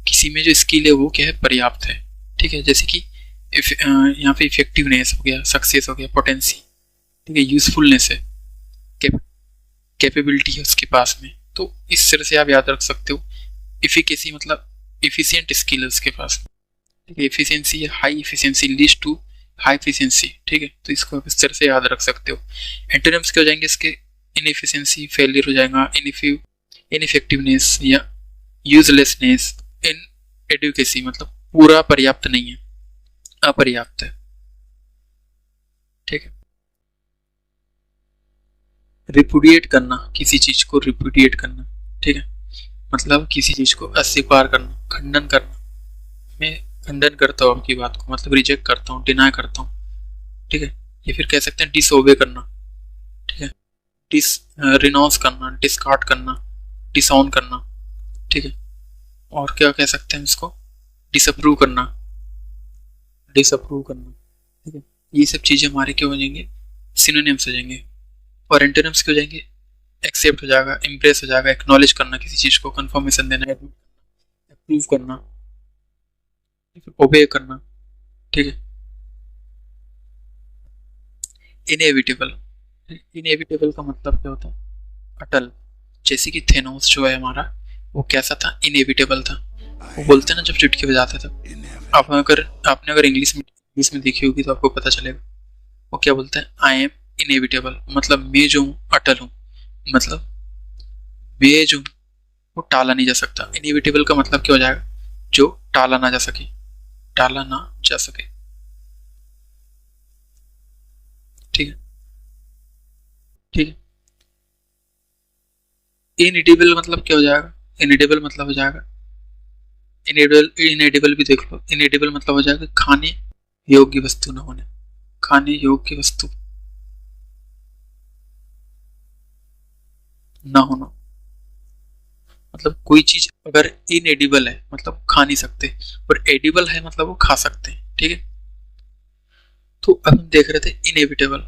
किसी में जो स्किल है वो क्या है, पर्याप्त है। ठीक है, जैसे कि यहाँ पे इफेक्टिवनेस हो गया, सक्सेस हो गया, पोटेंसी, ठीक है, यूजफुलनेस है, कैपेबिलिटी है उसके पास में। तो इस तरह से आप याद रख सकते हो। इफिकेसी मतलब इफिशियंट स्किल है उसके पास, ठीक है। इफिशियंसी है high efficiency, leads to high efficiency, ठीक है। तो इसको आप इस तरह से याद रख सकते हो। एंटोनिम्स क्या हो जाएंगे इसके, इनएफिशिएंसी, फेलियर हो जाएगा, इनइफेक्टिवनेस या यूजलेसनेस, इन एडुकेसी मतलब पूरा पर्याप्त नहीं है, अपर्याप्त है, ठीक है। रिपुडिएट करना, किसी चीज को रिपुडिएट करना, ठीक है, मतलब किसी चीज को अस्वीकार करना, खंडन करना। मैं खंडन करता हूँ आपकी बात को, मतलब रिजेक्ट करता हूँ, डिनाई करता हूँ, ठीक है। या फिर कह सकते हैं डिसओबे करना, ठीक है, रिनाउंस करना, डिस्कार्ड करना, डिसऑन करना, ठीक है। और क्या कह सकते हैं इसको, डिसअप्रूव करना, डिसअप्रूव करना, ठीक है। ये सब चीजें हमारे क्या हो जाएंगे, सिनोनिम्स हो जाएंगे। और एंटोनिम्स क्या हो जाएंगे, एक्सेप्ट हो जाएगा, इम्प्रेस हो जाएगा, एक्नॉलेज करना किसी चीज को, कंफर्मेशन देना, अप्रूव करना, ओबे करना, ठीक है। इनएविटेबल, इनएविटेबल का मतलब क्या होता है, अटल। जैसे कि थेनोस जो है हमारा, वो कैसा था, इनएविटेबल था। वो बोलते हैं ना जब चुटकी बजाते थे, आपने अगर इंग्लिश में देखी होगी तो आपको पता चलेगा। वो क्या बोलते हैं, आई एम इनएविटेबल, मतलब मैं जो हूँ अटल हूँ, मतलब मैं जो वो टाला नहीं जा सकता। इनएविटेबल का मतलब क्या हो जाएगा, जो टाला ना जा सके, टाला ना जा सके, ठीक है, ठीक है। इनएडिबल मतलब क्या हो जाएगा, इनएडिबल मतलब हो जाएगा, इनएडिबल भी देख लो, इनएडिबल मतलब हो जाएगा खाने योग्य वस्तु न होने, खाने योग्य वस्तु ना होना। मतलब कोई चीज अगर इनएडिबल है मतलब खा नहीं सकते, और एडिबल है मतलब वो खा सकते हैं, ठीक है। तो अब हम देख रहे थे इनएविटेबल।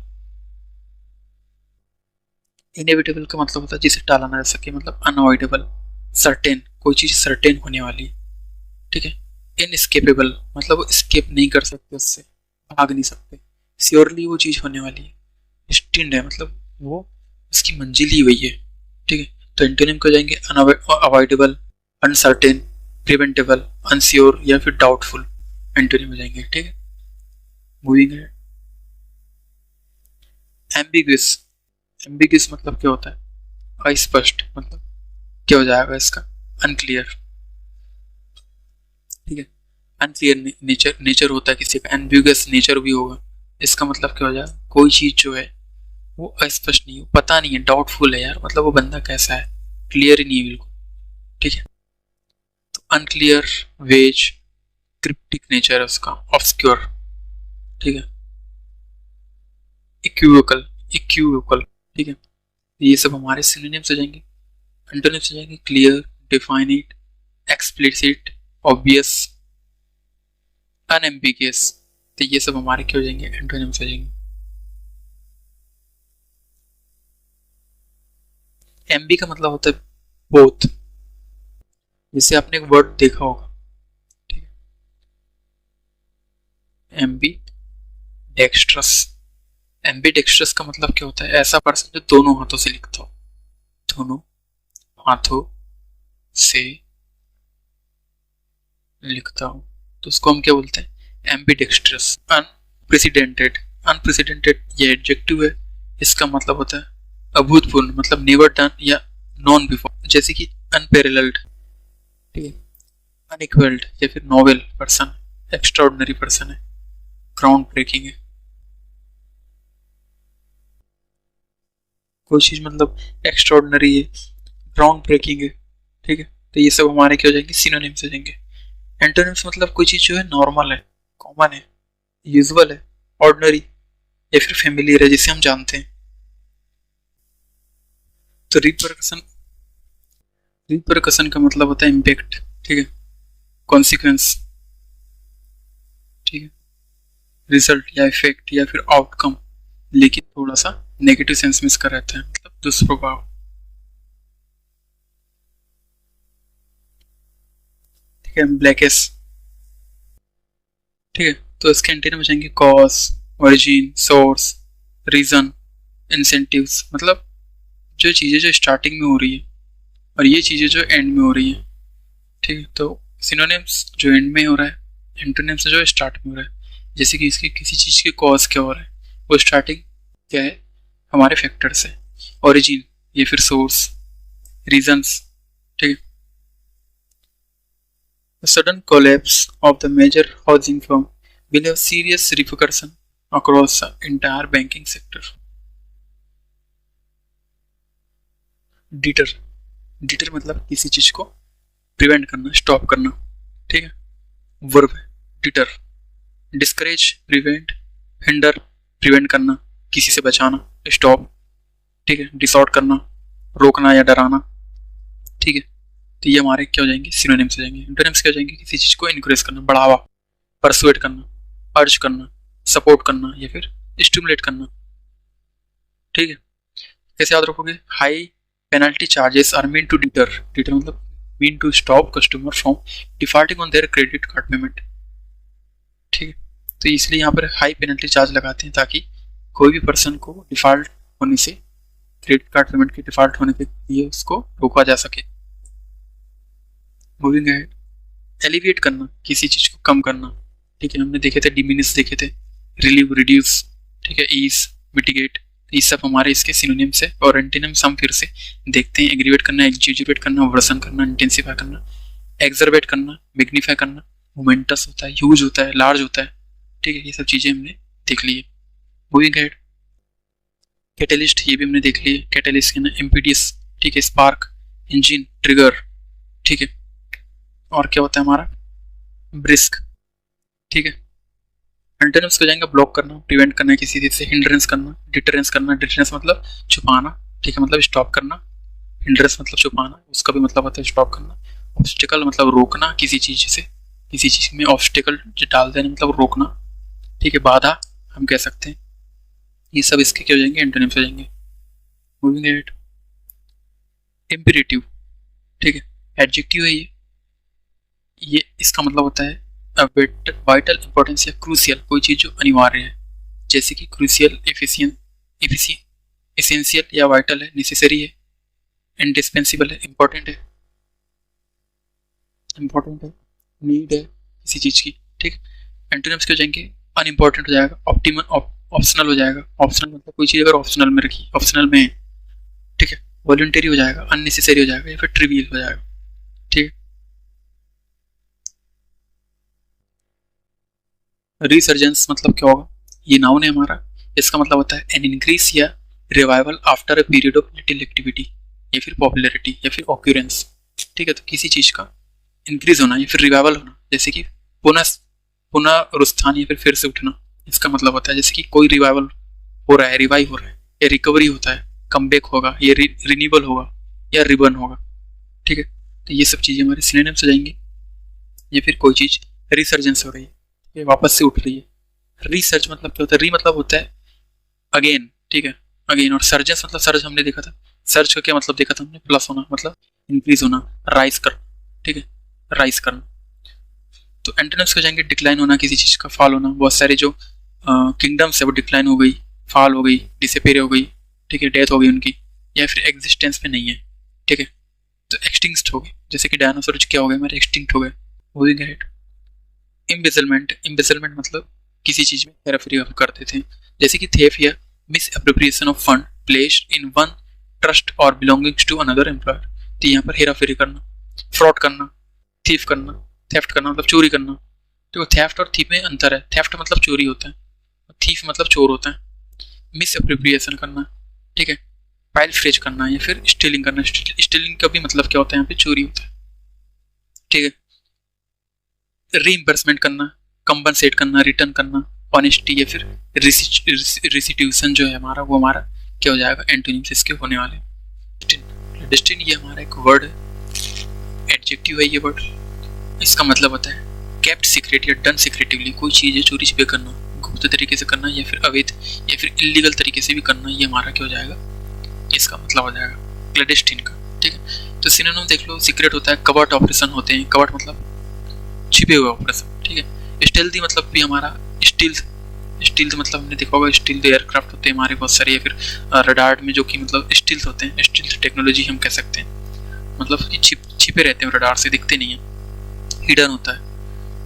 इनएविटेबल का मतलब होता है जिसे टाला ना जा सके, मतलब अनअवॉइडेबल, सर्टेन, कोई चीज सर्टेन होने वाली है, ठीक है। इनएस्केपेबल मतलब वो स्केप नहीं कर सकते, उससे भाग नहीं सकते, श्योरली वो चीज होने वाली है। डेस्टिन्ड है मतलब वो उसकी मंजिल ही वही है, ठीक है। तो एंटोनिम को जाएंगे अवॉइडेबल, अनसर्टेन, प्रिवेंटेबल, अनश्योर या फिर डाउटफुल, एंटोनिम हो जाएंगे, ठीक है। मूविंग है, एम्बिग्यूस। एम्बिग्यूस मतलब क्या होता है, अस्पष्ट, मतलब क्या हो जाएगा इसका, अनक्लियर, ठीक है। अनक्लियर नेचर होता है किसी का, एम्बिगुअस नेचर भी होगा। इसका मतलब क्या हो जाएगा, कोई चीज जो है वो अस्पष्ट नहीं, पता नहीं है, डाउटफुल है यार, मतलब वो बंदा कैसा है, क्लियर ही नहीं है बिल्कुल, ठीक है। तो अनक्लियर, वेज, क्रिप्टिक नेचर है उसका, ऑब्सक्योर, ठीक है। इक्विवोकल, इक्विवोकल, ठीक है। ये सब हमारे सिनोनिम्स हो जाएंगे। एंटोनिम्स हो जाएंगे clear, definite, explicit, obvious, unambiguous. तो ये सब हमारे क्या हो जाएंगे, एंटोनिम्स हो जाएंगे। एम्बी का मतलब होता है बोथ, जैसे आपने एक वर्ड देखा होगा, ठीक है, एम्बी डेक्स्ट्रस। एम्बी डेक्स्ट्रस का मतलब क्या होता है, ऐसा पर्सन जो दोनों हाथों से लिखता हो, दोनों हाथों से लिखता हो, तो उसको हम क्या बोलते हैं, एम्बी डेक्स्ट्रस। अनप्रेसिडेंटेड, अनप्रेसिडेंटेड ये एडजेक्टिव है, इसका मतलब होता है अभूतपूर्व, मतलब नेवर डन या नॉन बिफोर, जैसे कि अनपैरेलल्ड, ठीक है, अनइक्वल्ड या फिर नोवेल पर्सन, एक्स्ट्राऑर्डिनरी पर्सन है, ग्राउंड ब्रेकिंग है, कोई चीज मतलब एक्स्ट्राऑर्डिनरी है, ग्राउंड ब्रेकिंग है, ठीक है। तो ये सब हमारे क्या हो जाएंगे, सिनोनिम्स हो जाएंगे। एंटोनिम्स मतलब कोई चीज जो है नॉर्मल है, कॉमन है, यूजुअल है, ऑर्डिनरी या फिर फेमिलियर है, जिसे हम जानते हैं। तो रिपरकशन, रिपरकशन का मतलब होता है इम्पैक्ट, ठीक है, कॉन्सिक्वेंस, ठीक है, रिजल्ट या इफेक्ट या फिर आउटकम, लेकिन थोड़ा सा नेगेटिव सेंस में इसका रहता है, मतलब दुष्प्रभाव, ठीक ठीक है, ब्लैकिश, ठीक है। तो इसके एंटीनम हो जाएंगे cause, origin, source, reason, incentives, मतलब जो चीज़ें जो स्टार्टिंग में हो रही है और ये चीज़ें जो एंड में हो रही है, ठीक है। तो सिनोनिम्स जो एंड में हो रहा है, एंटोनिम्स जो स्टार्ट में हो रहा है। जैसे कि इसकी किसी चीज़ के कॉज क्या हो रहा है, वो स्टार्टिंग क्या है, हमारे फैक्टर से, ओरिजिन या फिर सोर्स, रीजन्स, ठीक है। The sudden collapse of the major housing firm will have serious repercussion across the entire banking sector. Deter, deter मतलब किसी चीज को प्रिवेंट करना, स्टॉप करना, ठीक है। वर्ब है deter, discourage, prevent, hinder, prevent करना, किसी से बचाना, स्टॉप, ठीक है। डिसऑर्ड करना, रोकना या डराना, ठीक है। तो ये हमारे क्या हो जाएंगे, सिनोनिम्स हो जाएंगे। एंटोनिम्स क्या हो जाएंगे, किसी चीज को इनक्रेज करना, बढ़ावा, परसुएट करना, अर्ज करना, सपोर्ट करना या फिर स्टिमुलेट करना, ठीक है। कैसे याद रखोगे, high penalty charges are mean to deter, deter मतलब mean to stop customer from defaulting on their credit card payment, ठीक है। तो इसलिए यहाँ पर हाई पेनल्टी चार्ज लगाते हैं ताकि कोई भी पर्सन को डिफॉल्ट होने से, क्रेडिट कार्ड पेमेंट के डिफॉल्ट होने के लिए उसको रोका जा सके। मूविंग अहेड, एलिविएट करना, किसी चीज को कम करना, ठीक है। हमने देखे थे डिमिनिश, देखे थे रिलीव, रिड्यूस, ठीक है, ईज, मिटिगेट, ये सब हमारे इसके सिनोनिम्स है। और एंटीनिम्स हम फिर से देखते हैं, एग्रीवेट करना, एक्जिजरेट करना, वर्सन करना, इंटेंसिफाई करना, एक्सरबेट करना, मैग्नीफाई करना, मोमेंटस होता है, ह्यूज होता है, लार्ज होता है, ठीक है। ये सब चीजें हमने देख ली है। मूविंग अहेड, कैटलिस्ट, ये भी हमने देख ली है। कैटलिस्ट के ना इम्पीडियस, ठीक है, स्पार्क, इंजन, ट्रिगर, ठीक है। और क्या होता है हमारा, ब्रिस्क, ठीक है। एंटोनिम्स को जाएंगे ब्लॉक करना, प्रिवेंट करना किसी चीज से, हिंड्रेंस करना, डिटरेंस करना, डिटरेंस मतलब छुपाना, ठीक है, मतलब स्टॉप करना, हिंड्रेंस मतलब छुपाना, उसका भी मतलब होता है स्टॉप करना। ऑब्स्टिकल मतलब रोकना किसी चीज से, किसी चीज में ऑब्स्टिकल डाल देना मतलब रोकना, ठीक है, बाधा हम कह सकते हैं। ये सब इसके क्या हो जाएंगे, एंटोनिम्स हो जाएंगे। मूविंग अहेड, इम्पेरेटिव, ठीक है, एडजेक्टिव है ये इसका मतलब होता है वाइटल इंपॉर्टेंस या क्रूशियल, कोई चीज जो अनिवार्य है, जैसे कि क्रूशियल, एसेंशियल या वाइटल है, नेसेसरी है, इंडिस्पेंसिबल है, इंपॉर्टेंट है, नीड है किसी चीज की, ठीक। एंटोनिम्स क्या हो जाएंगे, अनइम्पॉर्टेंट हो जाएगा, ऑप्शनल हो जाएगा। ऑप्शनल मतलब कोई चीज अगर ऑप्शनल में रखी, ऑप्शनल में है, ठीक है, वॉलंटरी हो जाएगा, अननेसेसरी हो जाएगा या फिर ट्रिवियल हो जाएगा, ठीक है। रिसर्जेंस मतलब क्या होगा, ये नाउन है हमारा, इसका मतलब होता है एन इंक्रीज या revival after a period of little activity या फिर पॉपुलैरिटी या फिर ऑक्यूरेंस, ठीक है। तो किसी चीज का इंक्रीज होना या फिर रिवाइवल होना, जैसे कि पुनरुत्थान या फिर से उठना, इसका मतलब होता है जैसे कि कोई रिवाइवल हो रहा है, रिवाइव हो रहा है या रिकवरी होता है, कमबैक होगा या रिन्यूअल होगा या रिबर्न होगा, ठीक है। तो ये सब चीजें हमारे सिनोनिम्स हो जाएंगे। या फिर कोई चीज रिसर्जेंस हो रही है, ये वापस से उठ रही है। रिसर्च मतलब क्या होता है, री मतलब होता है अगेन, ठीक है, अगेन। और सर्जेंस मतलब, सर्ज हमने देखा था, सर्च का क्या मतलब देखा था हमने, प्लस होना मतलब इंक्रीज होना, राइज करना, ठीक है, राइज करना। तो एंटोनिम्स हो जाएंगे डिक्लाइन होना, किसी चीज का फॉल होना, बहुत सारे जो किंगडम्स है वो डिक्लाइन हो गई, फॉल हो गई, डिसअपीयर हो गई, ठीक है, डेथ हो गई उनकी, या फिर एग्जिस्टेंस में नहीं है, ठीक है। तो एक्सटिंक्ट हो गए, जैसे कि डायनासोर क्या हो गए हमारे, एक्सटिंक्ट हो गए। मूविंग अहेड, इम्बेजलमेंट, इम्बेजलमेंट मतलब किसी चीज में हेराफेरी हम करते थे, जैसे कि थेफ या miss appropriation of fund placed in one trust और बिलोंगिंग्स टू अनदर एम्प्लॉयर। तो यहाँ पर हेराफेरी करना, फ्रॉड करना, थीफ करना, थेफ्ट करना मतलब चोरी करना। तो थेफ्ट और थीफ में अंतर है, थेफ्ट मतलब चोरी होता है, थीफ मतलब चोर होता है। मिस अप्रोप्रिएशन करना, ठीक है, फाइल फ्रेज करना या फिर स्टीलिंग करना। स्टीलिंग का भी मतलब क्या होता है, यहाँ पे चोरी होता है, ठीक है। रीइंबर्समेंट करना, कंपनसेट करना, रिटर्न करना, ऑनेस्टी या फिर रिसिट्यूशन जो है हमारा, वो हमारा क्या हो जाएगा, एंटोनिम्स इसके होने वाले। क्लैंडेस्टीन ये हमारा एक वर्ड है, एडजेक्टिव है ये वर्ड, इसका मतलब होता है केप्ट सीक्रेट या डन सीक्रेटिवली, कोई चीज़ है चोरी छिपे करना, गुप्त तरीके से करना या फिर अवैध या फिर इलीगल तरीके से भी करना, ये हमारा क्या हो जाएगा, इसका मतलब हो जाएगा क्लैंडेस्टीन का, ठीक है। तो सिनोनिम देख लो, सीक्रेट होता है, कवर्ट ऑपरेशन होते हैं, कवर्ट मतलब छिपे हुए ऑपरेशन, ठीक है। स्टेल्थी मतलब भी हमारा स्टील्थ मतलब हमने देखा होगा स्टील्थ एयरक्राफ्ट होते हैं हमारे बहुत सारे, या फिर रडार में जो कि मतलब स्टील्थ होते हैं, स्टील्थ टेक्नोलॉजी हम कह सकते हैं, मतलब कि छिपे रहते हैं, रडार से दिखते नहीं है, हिडन होता है,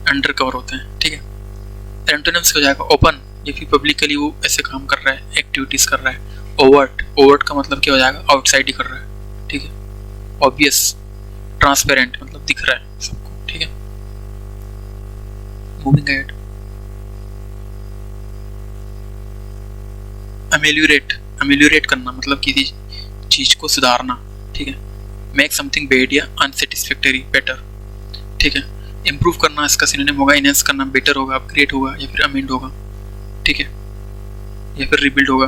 अंडर कवर होते हैं, ठीक है। एंटोनिम्स हो जाएगा ओपन, या फिर पब्लिकली वो ऐसे काम कर रहा है, एक्टिविटीज कर रहा है। ओवर्ट का मतलब क्या हो जाएगा, आउटसाइड ही कर रहा है, ठीक है। ऑब्वियस, ट्रांसपेरेंट मतलब दिख रहा है सबको, ठीक है। मूविंग अहेड, अमेल्योरेट करना मतलब किसी चीज को सुधारना, ठीक है। मेक समथिंग बेड या अनसेटिस्फैक्टरी बेटर, ठीक है। इम्प्रूव करना इसका सिनोनिम होगा इनहेंस करना, बेटर होगा, अपग्रेड होगा, या फिर अमेंड होगा, ठीक है, या फिर रिबिल्ड होगा,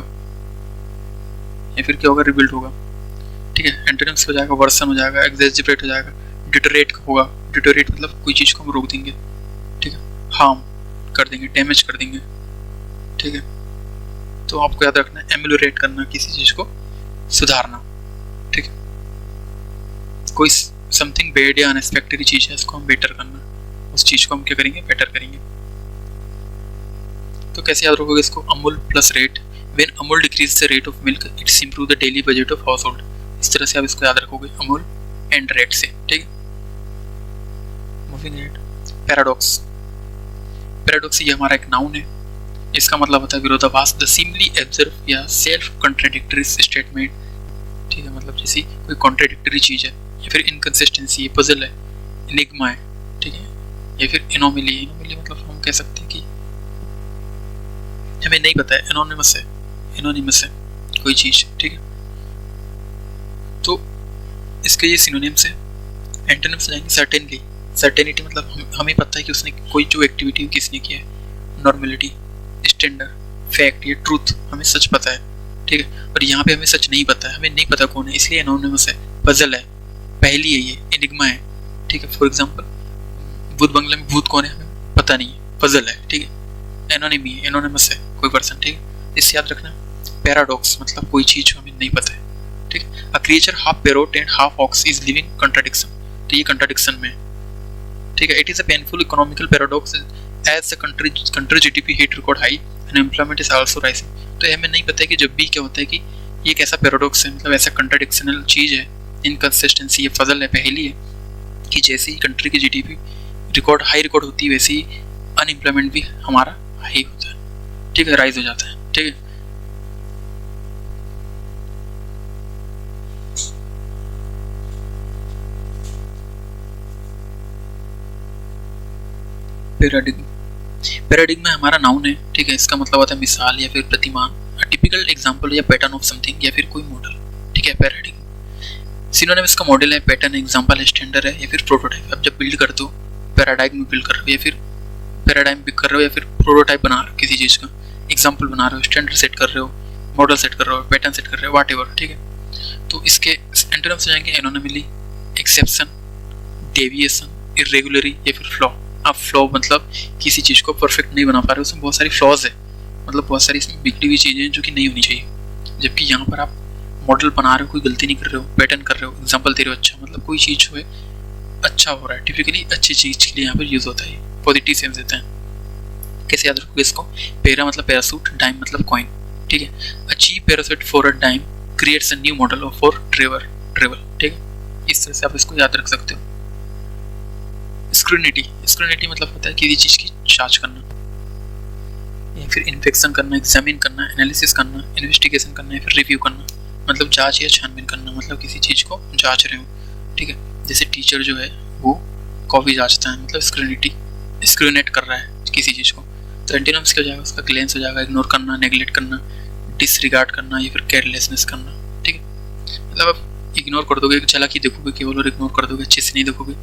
या फिर क्या होगा, रिबिल्ड होगा, ठीक है। एंटोनिम्स हो जाएगा वर्सन हो जाएगा, एग्जैजरेट हो जाएगा, डिटोरेट होगा, डिटोरेट मतलब कोई चीज को हम रोक देंगे, ठीक है, हार्म कर देंगे, डैमेज कर देंगे, ठीक है। तो आपको याद रखना है एमेलियोरेट करना, किसी चीज को सुधारना, ठीक है। कोई समथिंग बेड या अनएक्सपेक्टेड चीज है, इसको हम बेटर करना, उस चीज को हम क्या करेंगे, बेटर करेंगे। तो कैसे याद रखोगे इसको, Amul plus rate, when Amul decrease the rate of milk it's improve the daily budget of house hold, इस तरह से आप इसको याद रखोगे अमूल एंड रेट से, ठीक है। मूविंग अहेड, पैराडॉक्स ये हमारा एक नाउन है, इसका मतलब होता है विरोधाभास, द सीमली एब्जर्व या सेल्फ कॉन्ट्राडिक्टरी स्टेटमेंट, ठीक है। मतलब जैसे कोई कॉन्ट्राडिक्टरी चीज है, या फिर इनकंसिस्टेंसी, पजल है, एनिग्मा है, ठीक है, या फिर एनोमली मतलब हम कह सकते हैं कि हमें नहीं पता है, एनोनिमस है कोई चीज, ठीक है। तो इसके ये सिनोनिम्स है। एंटोनिम्स जाएंगे सर्टेनिटी मतलब हमें पता है कि उसने कोई जो एक्टिविटी किसने किया है, नॉर्मेलिटी, स्टैंडर्ड, फैक्ट या ट्रूथ, हमें सच पता है, ठीक है। और यहाँ पे हमें सच नहीं पता है, हमें नहीं पता कौन है, इसलिए एनोनिमस है, पजल है, पहली है ये, एनिग्मा है, ठीक है। फॉर एग्जांपल भूत बंगले में भूत कौन है हमें पता नहीं है, पजल है, ठीक है। एनोनिमी है, एनोनिमस है कोई पर्सन, ठीक है। इससे याद रखना। पैराडॉक्स मतलब कोई चीज जो हमें नहीं पता है, ठीक है। A creature half parrot and half ox is living contradiction, तो ये कॉन्ट्राडिक्शन में, ठीक है। It is a painful economical paradox as the country GDP hit record high and employment is also rising, तो हमें नहीं पता है कि जब भी क्या होता है कि ये एक ऐसा पैराडॉक्स है, मतलब ऐसा कंट्राडिक्शनल चीज है, इनकंसिस्टेंसी, ये फजल है, पहली है कि जैसे ही कंट्री की जीडीपी हाई रिकॉर्ड होती है, वैसे ही अनएम्प्लॉयमेंट भी हमारा हाई होता है, ठीक है, राइज हो जाता है, ठीक है। पैराडिग्मा हमारा नाउन है, ठीक है। इसका मतलब होता है मिसाल या फिर प्रतिमान, टिपिकल एग्जांपल या पैटर्न ऑफ समथिंग, या फिर कोई मॉडल, ठीक है। पैराडिग्मा सिनोनिम इसका मॉडल है, पैटर्न एग्जांपल है, स्टैंडर्ड है, या फिर प्रोटोटाइप। अब जब बिल्ड करते हो, पैराडाइम बिल्ड कर रहे हो, या फिर पैराडाइम पिक कर रहे हो, या फिर प्रोटोटाइप बना रहे हो किसी चीज का, एग्जाम्पल बना रहे हो, स्टैंडर्ड सेट कर रहे हो, मॉडल सेट कर रहे हो, पैटर्न सेट कर रहे हो, व्हाटएवर, ठीक है। तो इसके एंटोनिम्स हो जाएंगे एनोमली, एक्सेप्शन, डेविएशन, इर्रेगुलरी, या फिर फ्लॉ। आप फ्लॉ मतलब किसी चीज को परफेक्ट नहीं बना पा रहे हो, उसमें बहुत सारी फ्लॉज है, मतलब बहुत सारी इसमें बिगड़ी हुई चीजें जो कि नहीं होनी चाहिए। जबकि यहाँ पर आप मॉडल बना रहे हो, कोई गलती नहीं कर रहे हो, पैटर्न कर रहे हो, एग्जांपल दे रहे हो, अच्छा मतलब कोई चीज जो है अच्छा हो रहा है, टिपिकली अच्छी चीज के लिए यहाँ पर यूज होता है, पॉजिटिव सेंस देता है। कैसे याद रखोगे इसको, पैरा मतलब पैरासूट, डाइम मतलब कॉइन, ठीक है। Achieve parachute for a dime creates a new model for travel, ठीक है। इस तरह से आप इसको याद रख सकते हो। स्क्रूनिटी मतलब होता है किसी चीज की जांच करना, या फिर इन्फेक्शन करना, एग्जामिन करना, एनालिसिस करना, इन्वेस्टिगेशन करना, या फिर रिव्यू करना, मतलब जांच या छानबीन करना, मतलब किसी चीज को जांच रहे हो, ठीक है। जैसे टीचर जो है वो कॉपी जांचता है, मतलब स्क्रूनेट कर रहा है किसी चीज को। तो एंटीनम्स क्या हो जाएगा, उसका ग्लेंस हो जाएगा, इग्नोर करना, नेग्लेक्ट करना, डिसरिगार्ड करना, या फिर केयरलेसनेस करना, ठीक है। मतलब आप इग्नोर कर दोगे, झलक ही देखोगे केवल, और इग्नोर कर दोगे, अच्छे से नहीं देखोगे,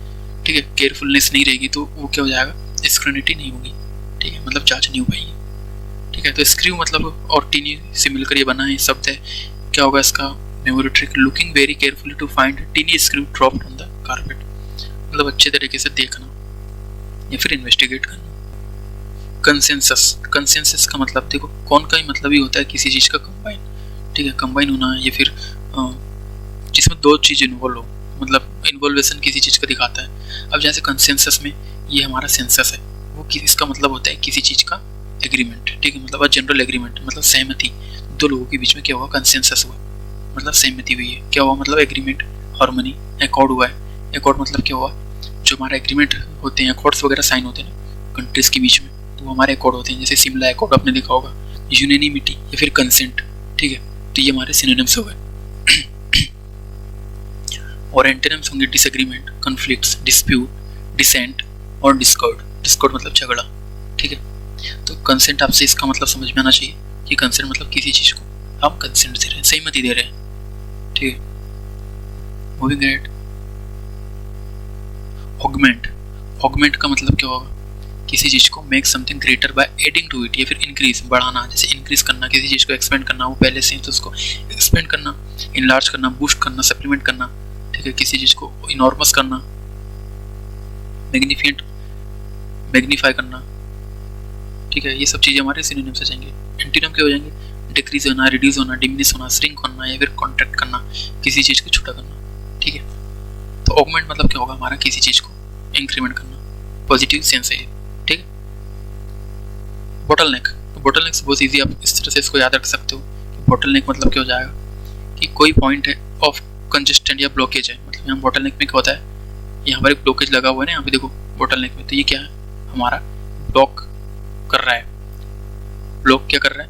ठीक है। केयरफुलनेस नहीं रहेगी तो वो क्या हो जाएगा, स्क्रूनिटी नहीं होगी, ठीक है, मतलब जांच नहीं हो पाएगी, ठीक है। तो स्क्रू मतलब और टीनी से मिलकर ये बना है शब्द है, क्या होगा इसका memory trick, looking very carefully to find tiny screw dropped on the carpet, मतलब अच्छे तरीके से देखना या फिर इन्वेस्टिगेट करना। कंसेंसस का मतलब देखो कौन का ही मतलब ही होता है किसी चीज का कंबाइन, ठीक है, कंबाइन होना, या फिर जिसमें दो चीज इन्वॉल्व हो, मतलब इन्वॉल्वेशन किसी चीज का दिखाता है। अब जैसे कंसेंसस में ये हमारा सेंसस है, वो इसका मतलब होता है किसी चीज़ का एग्रीमेंट, ठीक है, मतलब जनरल एग्रीमेंट, मतलब सहमति, दो लोगों के बीच में क्या हुआ, कंसेंसस हुआ, मतलब सहमति हुई है, क्या हुआ, मतलब एग्रीमेंट, हार्मनी, एकॉर्ड हुआ है। एकॉर्ड मतलब क्या हुआ, जो हमारा एग्रीमेंट होते हैं, अकॉर्ड्स वगैरह साइन होते हैं ना कंट्रीज के बीच में, तो वो हमारे एकॉर्ड होते हैं, जैसे शिमला एकॉर्ड आपने देखा होगा, यूनानिमिटी या फिर कंसेंट, ठीक है, तो ये हमारे सिनोनिम्स हो गए। और एंटोनिम्स होंगे डिसएग्रीमेंट, कॉन्फ्लिक्ट्स, डिस्प्यूट, डिसेंट और डिस्कॉर्ड। डिस्कॉर्ड मतलब झगड़ा, ठीक है। तो कंसेंट आपसे इसका मतलब समझ में आना चाहिए कि कंसेंट मतलब किसी चीज़ को आप कंसेंट दे रहे हैं, सहमति दे रहे हैं, ठीक है। Moving ahead, augment. ऑगमेंट का मतलब क्या होगा, किसी चीज़ को make something greater by adding to it, या फिर इंक्रीज, बढ़ाना, जैसे इंक्रीज करना, किसी चीज़ को एक्सपेंड करना, वो पहले से है तो उसको एक्सपेंड करना, इनलार्ज करना, बूस्ट करना, सप्लीमेंट करना, ठीक है, किसी चीज़ को इनॉर्मस करना, मैग्निफिएंट, मैग्नीफाई करना, ठीक है, ये सब चीज़ें हमारे सिनोनिम से जाएंगे। एंटीनिम क्या हो जाएंगे, डिक्रीज होना, रिड्यूस होना, डिमिनिश होना, श्रिंक होना, या फिर कॉन्ट्रैक्ट करना, किसी चीज़ को छोटा करना, ठीक है। तो ऑगमेंट मतलब क्या होगा, हमारा किसी चीज़ को इंक्रीमेंट करना, पॉजिटिव सेंस है, ठीक है। बोटलनेक, तो बोटलनेक बहुत ईजी, आप इस तरह से इसको याद रख सकते हो। बोटलनेक मतलब क्या हो जाएगा कि कोई पॉइंट है ऑफ कंजेस्टेंट या ब्लॉकेज है, मतलब यहाँ बोटलनेक में क्या होता है, यहाँ पर एक ब्लॉकेज लगा हुआ है ना, यहाँ पे देखो बोटलनेक में, तो ये क्या है, हमारा ब्लॉक कर रहा है, ब्लॉक क्या कर रहा है,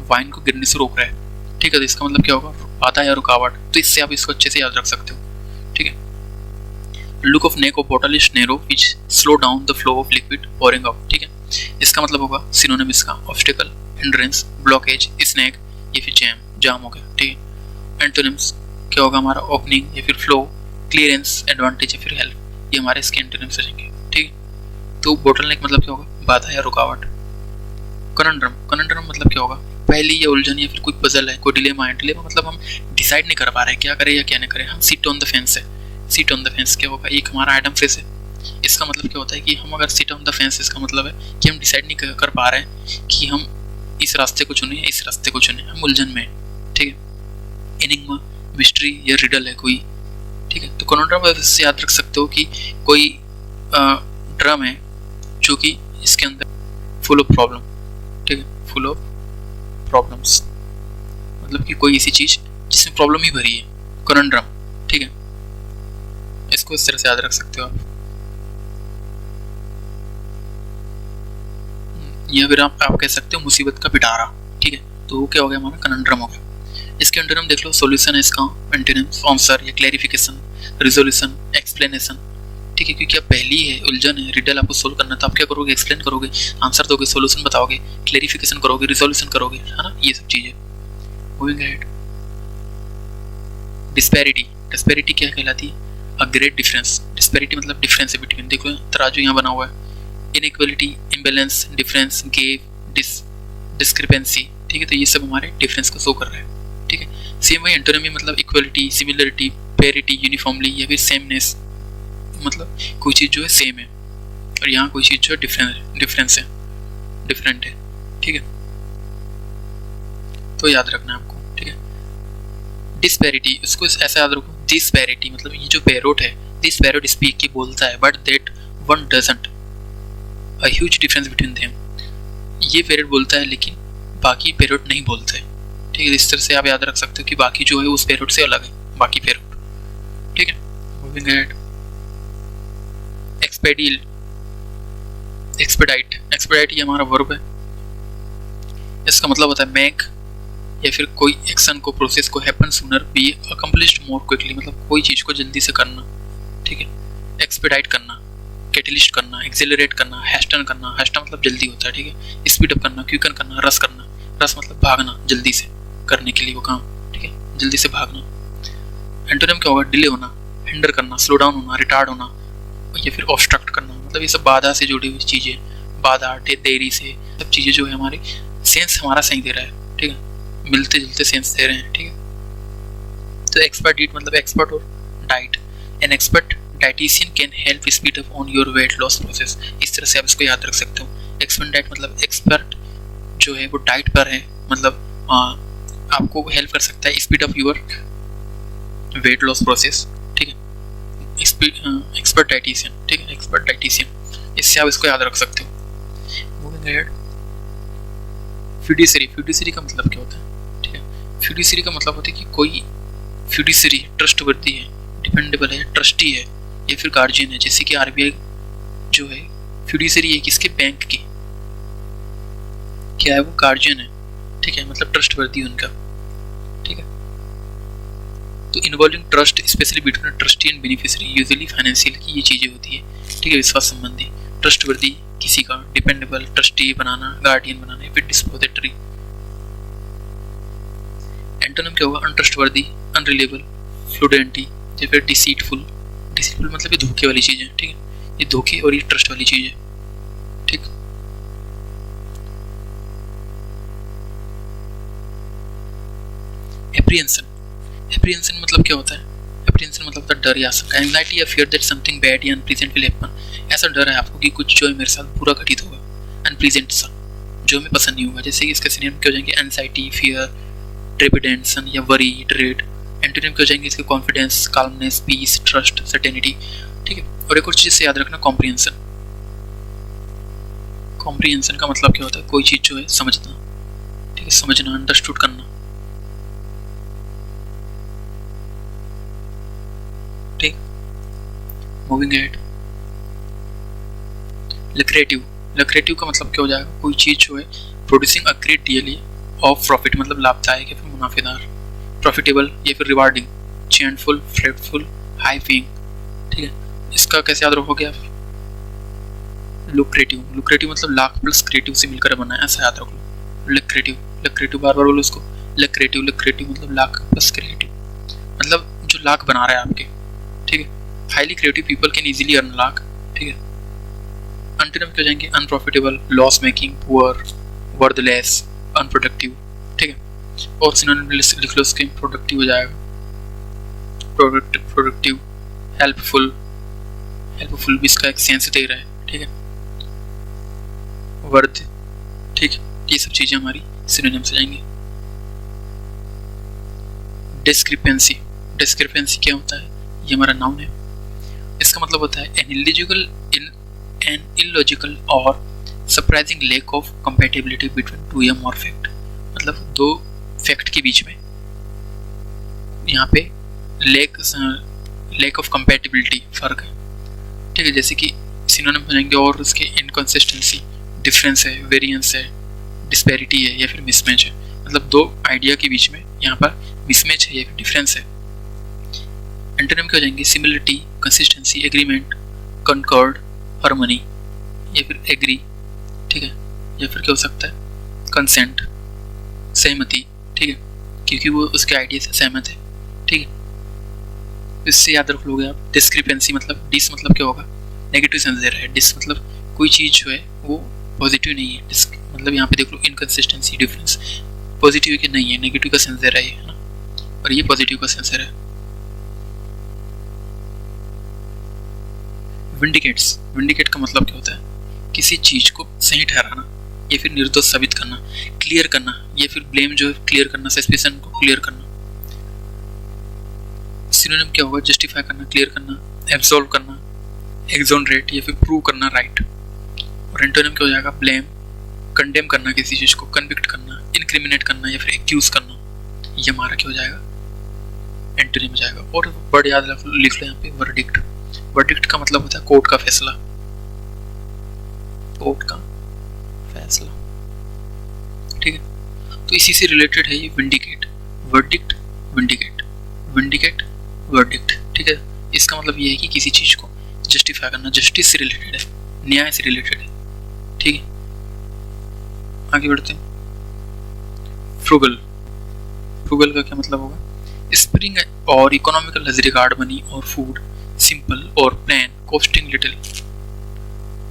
वाइन को गिरने से रोक रहा है, ठीक है। तो इसका मतलब क्या होगा, बाधा या रुकावट, तो इससे आप इसको अच्छे से याद रख सकते हो, ठीक है। Look of neck of bottle is narrow which slow down the flow of liquid pouring out, ठीक है। इसका मतलब होगा सिनोनिम इसका ऑब्स्टिकल, हिंड्रेंस, ब्लॉकेज, स्नैक या फिर जाम हो गया, ठीक है। एंटोनिम्स क्या होगा, हमारा ओपनिंग या फिर फ्लो, क्लियरेंस, एडवांटेज या फिर हेल्प, ये हमारे इसके एंटोनिम्स हो जाएंगे, ठीक है। तो बोटलनेक मतलब क्या होगा, बाधा या रुकावट। कनंड्रम, कनंड्रम मतलब क्या होगा, पहली या उलझन या फिर कोई पजल है, कोई डिलेमा है। डिलेमा मतलब हम डिसाइड नहीं कर पा रहे हैं क्या करें या क्या नहीं करें, हम सीट ऑन द फेंस है। सीट ऑन द फेंस क्या होगा, एक हमारा आइटम फ्रेज है, इसका मतलब क्या होता है कि हम अगर सीट ऑन द फेंस, इसका मतलब है कि हम डिसाइड नहीं कर पा रहे हैं कि हम इस रास्ते को चुने या इस रास्ते को चुने, हम उलझन में, ठीक है। एनिग्मा, मिस्ट्री या रिडल है कोई, ठीक है। तो कॉन्ड्रम से याद रख सकते हो कि कोई ड्रम है जो कि इसके अंदर फुल ऑफ प्रॉब्लम, ठीक है, फुल ऑफ प्रॉब्लम्स, मतलब कि कोई ऐसी चीज जिसमें प्रॉब्लम ही भरी है, कॉन्ड्रम, ठीक है। इसको इस तरह से याद रख सकते हो आप, या फिर आप कह सकते हो मुसीबत का पिटारा, ठीक है। तो वो क्या हो गया, हमारा कनंड्रम हो गया। इसके एंटोनिम देख लो, सॉल्यूशन है इसका, एंटोनिम्स आंसर या क्लैरिफिकेशन, रिजोल्यूशन, एक्सप्लेनेशन, ठीक है। क्योंकि अब पहली है उलझन है, रिडल आपको सोल्व करना, तो आप क्या करोगे, एक्सप्लेन करोगे, आंसर दोगे, सॉल्यूशन बताओगे, क्लैरिफिकेशन करोगे, रिजोल्यूशन करोगे, है ना, ये सब चीजें। Moving ahead, disparity. डिस्पैरिटी क्या कहलाती है, अ ग्रेट डिफरेंस। डिस्पैरिटी मतलब डिफरेंस है बिटवीन, देखो तराजू यहाँ बना हुआ है, inequality, imbalance, difference, gap, discrepancy, ठीक है। तो ये सब हमारे डिफरेंस को शो कर रहा है, ठीक है। सेम वही एंटोनिमी मतलब इक्वलिटी, सिमिलरिटी, पेरिटी, यूनिफॉर्मली या फिर सेमनेस, मतलब कोई चीज़ जो है सेम है और यहाँ कोई चीज़ जो है डिफरेंस है, डिफरेंट है, ठीक है। तो याद रखना है आपको, ठीक है। डिस्पैरिटी, इसको ऐसा याद रखो, डिस्पैरिटी मतलब ये जो पैरोट है, दिस पैरोट स्पीक की बोलता है, but that one doesn't, a huge difference between them. ये पैरोट बोलता है लेकिन बाकी पैरोट नहीं बोलते, ठीक है। इस तरह से आप याद रख सकते हो कि बाकी जो है उस पैरोट से अलग है, बाकी पैरोट, ठीक है। Moving ahead, expedite, expedite. Expedite ये हमारा वर्ब है, इसका मतलब होता है मेक या फिर कोई एक्शन को, प्रोसेस को happen sooner, be accomplished more quickly, मतलब कोई चीज़ को जल्दी से करना, ठीक है। एक्सपेडाइट करना, कैटलिस्ट करना, एक्सेलरेट करना, हैस्टन करना, हैस्टन मतलब जल्दी होता है, ठीक है। स्पीड अप करना, क्विकन करना, रस करना, रस मतलब भागना, जल्दी से करने के लिए वो काम, ठीक है, जल्दी से भागना। एंटोनिम क्या होगा, डिले होना, हिंडर करना, स्लो डाउन होना, रिटार्ड होना या फिर ऑब्स्ट्रक्ट करना, मतलब ये सब बाधा से जुड़ी हुई चीज़ें, बाधा, देरी से, सब चीज़ें जो है हमारी सेंस हमारा सही दे रहा है, ठीक है, मिलते जुलते सेंस दे रहे हैं, ठीक है। तो एक्सपर्ट डीट मतलब एक्सपर्ट और diet, an expert dietitian can help speed up on your weight loss process, इस तरह से आप इसको याद रख सकते हो। एक्सपर्ट डाइट मतलब एक्सपर्ट जो है वो डाइट पर है, मतलब आपको हेल्प कर सकता है speed up your weight loss process, ठीक है। एक्सपर्ट डाइटिशियन, ठीक है, एक्सपर्ट डाइटिशियन। इससे आप इसको याद रख सकते हो। मूविंग अहेड, फिड्यूसरी, फिड्यूसरी का मतलब क्या होता है, ठीक है। फिड्यूसरी का मतलब होता है कि कोई फिड्यूसरी ट्रस्टवर्दी है, डिपेंडेबल है, ट्रस्टी है या फिर गार्जियन है। जैसे कि आरबीआई जो है फिड्यूसरी है किसके, बैंक की, क्या है वो, गार्जियन है, ठीक है, मतलब ट्रस्टवर्दी उनका, ठीक है। तो involving trust specially between trustee and beneficiary, usually financial की ये चीजें होती है, ठीक है, विश्वास संबंधी, ट्रस्टवर्दी किसी का, डिपेंडेबल, ट्रस्टी बनाना, गार्डियन बनाना या फिर डिस्पोजिटरी। एंटोनिम क्या होगा, अनट्रस्टवर्दी, अनरिलेबल, फ्लूडेंटी या फिर डिसीटफुल। डिसीटफुल मतलब ये धोखे वाली चीज है, ठीक है, ये धोखे और ये ट्रस्ट वाली चीज है, ठीक। एप्रीहेंशन, एप्रीहेंशन मतलब क्या होता है, एप्रीहेंशन मतलब होता है डर या आशंका, एंजाइटी या फियर दैट समथिंग बैड या अनप्लीजेंट विल हैपन। ऐसा डर है आपको कि कुछ जो है मेरे साथ बुरा घटित होगा, अनप्लीजेंट सा, जो हमें पसंद नहीं होगा। जैसे कि इसके सिनोनिम क्या हो जाएंगे, एंजाइटी, फियर, ट्रेपिडेंशन या वरी, ड्रेड। एंटोनिम क्या हो जाएंगे इसके, confidence, calmness, peace, trust, certainty, ठीक है। और एक और चीज से याद रखना, कॉम्प्रिहेंशन। कॉम्प्रिहेंशन का मतलब क्या होता है, कोई चीज जो है समझना, ठीक है, समझना, अंडरस्टूड करना, ठीक। मूविंग अहेड, लुक्रेटिव, लुक्रेटिव का मतलब क्या हो जाएगा, कोई चीज जो है producing a great deal of profit, मतलब लाभदायक या फिर मुनाफेदार, प्रॉफिटेबल या फिर रिवार्डिंग, चेंटफुल, फ्रेटफुल, हाई पेइंग, ठीक है। इसका कैसे याद रखोगे आप, लुक्रेटिव, लुक्रेटिव मतलब लाख प्लस क्रिएटिव से मिलकर बना है, ऐसा याद रख लो। लुक्रेटिव, लुक्रेटिव बार बार बोलो उसको, लुक्रेटिव, लुक्रेटिव मतलब लाख प्लस क्रिएटिव, मतलब जो लाख बना रहा है आपके, ठीक है। Highly creative people can easily earn lakh, ठीक है। एंटोनिम क्या जाएंगे, unprofitable, loss making, poor, worthless, unproductive, ठीक है। और सिनोनिम लिख लो उसके, प्रोडक्टिव हो जाएगा, प्रोडक्टिव, हेल्पफुल, हेल्पफुल भी इसका एक सेंस दे रहा है, ठीक है। वर्थ, ठीक है, ये सब चीजें हमारी सिनोनिम से जाएंगी। डिस्क्रिपेंसी, डिस्क्रिपेंसी क्या होता है, ये हमारा नाउन है। इसका मतलब होता है एन इलॉजिकल और surprising lack of compatibility between two या मोर फैक्ट, मतलब दो फैक्ट के बीच में यहाँ पे लैक ऑफ कंपैटिबिलिटी, फर्क है, ठीक है। जैसे कि सिनोनिम हो जाएंगे और उसके इनकंसिस्टेंसी, डिफरेंस है, वेरिएंस है, डिस्पैरिटी है या फिर मिसमैच है, मतलब दो आइडिया के बीच में यहाँ पर मिसमैच है या फिर डिफरेंस है। एंटोनिम क्या हो जाएंगे, सिमिलरिटी, कंसिस्टेंसी, एग्रीमेंट, कंकॉर्ड, हार्मनी या फिर एग्री, ठीक है, या फिर क्या हो सकता है, कंसेंट, सहमति, ठीक है, क्योंकि वो उसके आइडिया से सहमत है, ठीक है। इससे याद रख लोगे आप। डिस्क्रिपेंसी मतलब, डिस मतलब क्या होगा, नेगेटिव सेंस दे रहा है, डिस मतलब कोई चीज जो है वो पॉजिटिव नहीं है, डिस मतलब यहाँ पे देख लो इनकंसिस्टेंसी, डिफरेंस, पॉजिटिव की नहीं है, नेगेटिव का सेंस दे रहा है ना, और ये पॉजिटिव का सेंस दे रहा है। विंडिकेट्स, विंडिकेट का मतलब क्या होता है, किसी चीज को सही ठहराना या फिर निर्दोष साबित करना, क्लियर करना या फिर ब्लेम जो है क्लियर करना, सस्पेंशन को क्लियर करना। सिनोनिम क्या होगा, जस्टिफाई करना, क्लियर करना, एब्सॉल्व करना, एक्सोनरेट या फिर प्रूव करना, राइट। और एंटोनिम क्या हो जाएगा, ब्लेम, कंडेम करना किसी चीज को, कन्विक्ट करना, इनक्रिमिनेट करना या फिर एक्यूज करना, ये हमारा क्या हो जाएगा, एंटोनिम हो जाएगा। और वर्ड याद लिख लो यहाँ पे, वर्डिक्ट, वर्डिक्ट का मतलब होता है कोर्ट का फैसला, कोर्ट का फैसला, ठीक है। तो इसी से रिलेटेड है ये vindicate, verdict, vindicate, vindicate, verdict, ठीक है। इसका मतलब ये है कि किसी चीज को जस्टिफाई करना, जस्टिस से रिलेटेड है, न्याय से रिलेटेड है, ठीक है। आगे बढ़ते हैं। फ्रूगल, फ्रूगल का क्या मतलब होगा, स्प्रिंग और इकोनॉमिकल एज रिगार्ड मनी और फूड, सिंपल और plain, costing little.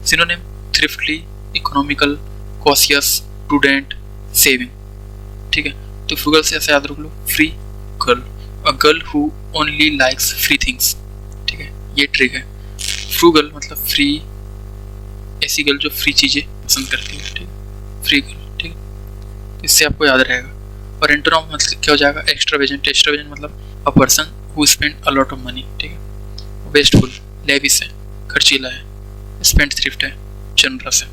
Synonym, thriftly, economical, cautious, prudent, saving, ठीक है। तो फ्रूगल से ऐसा याद रख लो, free girl, a girl who only likes free things, ठीक है, ये ट्रिक है। फ्रूगल मतलब फ्री, ऐसी गर्ल जो फ्री चीजें पसंद करती है, ठीक है, फ्री गर्ल, ठीक है, इससे आपको याद रहेगा। और एंटोनिम मतलब क्या हो जाएगा, एक्स्ट्रावेजेंट, एक्स्ट्रावेजेंट मतलब a person who spend a lot of money, ठीक है, वेस्टफुल, लेविश है, खर्चीला है, स्पेंडथ्रिफ्ट है, जनरस है।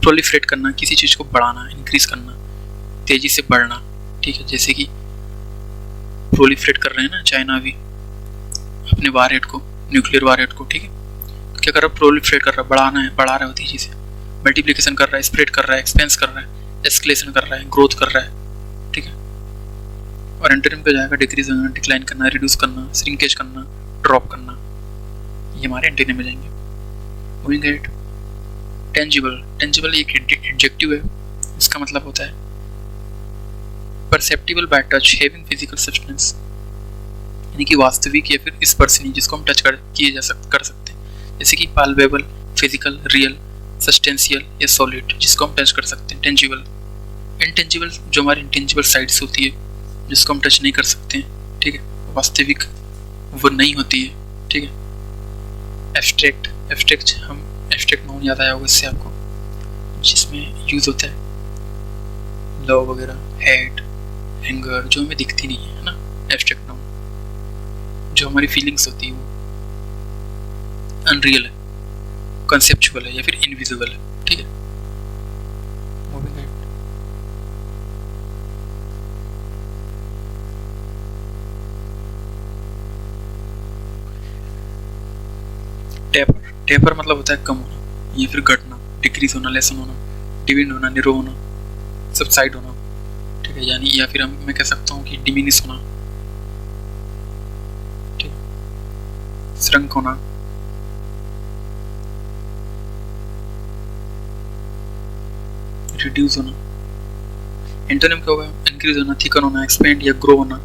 प्रोलिफरेट करना, किसी चीज़ को बढ़ाना, इंक्रीज करना, तेजी से बढ़ना, ठीक है। जैसे कि प्रोलिफरेट कर रहे हैं ना चाइना अभी अपने वारहेड को, न्यूक्लियर वारहेड को, ठीक है। क्या कर रहा है? प्रोलिफरेट कर रहा है, बढ़ाना है, बढ़ा रहा है तेजी से, मल्टीप्लिकेशन कर रहा है, स्प्रेड कर रहा है, एक्सपेंस कर रहा है, एस्केलेशन कर रहा है, ग्रोथ कर रहा है, ठीक है। और एंटोनिम पे जाएगा डिक्रीज करना, डिक्लाइन करना, रिड्यूस करना, श्रिंकेज करना, ड्रॉप करना, ये हमारे एंटोनिम में जाएंगे। Moving at, tangible. टेंजिबल एक एडजेक्टिव है, इसका मतलब होता है perceptible by touch, having physical substance, यानी कि वास्तविक या फिर स्पर्शनीय, जिसको हम टच कर सकते हैं। जैसे कि पाल्पेबल, फिजिकल, रियल, सस्टेंशियल या सॉलिड, जिसको हम टच कर सकते हैं। टेंजिबल। इंटेंजिबल जो हमारी इंटेंजिबल साइड्स होती है, जिसको हम टच नहीं कर सकते हैं, ठीक है, वास्तविक वो नहीं होती है, ठीक है। एब्स्ट्रैक्ट। एब्स्ट्रैक्ट हम एब्स्ट्रैक्ट नाउन याद आया होगा इससे आपको, जिसमें यूज होता है लव वगैरह, हेट, एंगर, जो हमें दिखती नहीं है ना, एब्स्ट्रैक्ट नाउन। जो हमारी फीलिंग्स होती है वो अनरियल है, कंसेप्चुअल है या फिर इनविजिबल है, ठीक है। Moving at, taper. टेपर मतलब होता है कम होना या फिर घटना, डिक्रीज होना, लेसन होना, डिविंड होना, निरो होना, सबसाइड होना, ठीक है। यानी या फिर मैं कह सकता हूँ कि डिमिनिश होना, ठीक है, श्रंक होना, रिड्यूस होना। एंटोनिम क्या होगा? इंक्रीज होना, थिकन होना, एक्सपेंड या ग्रो होना,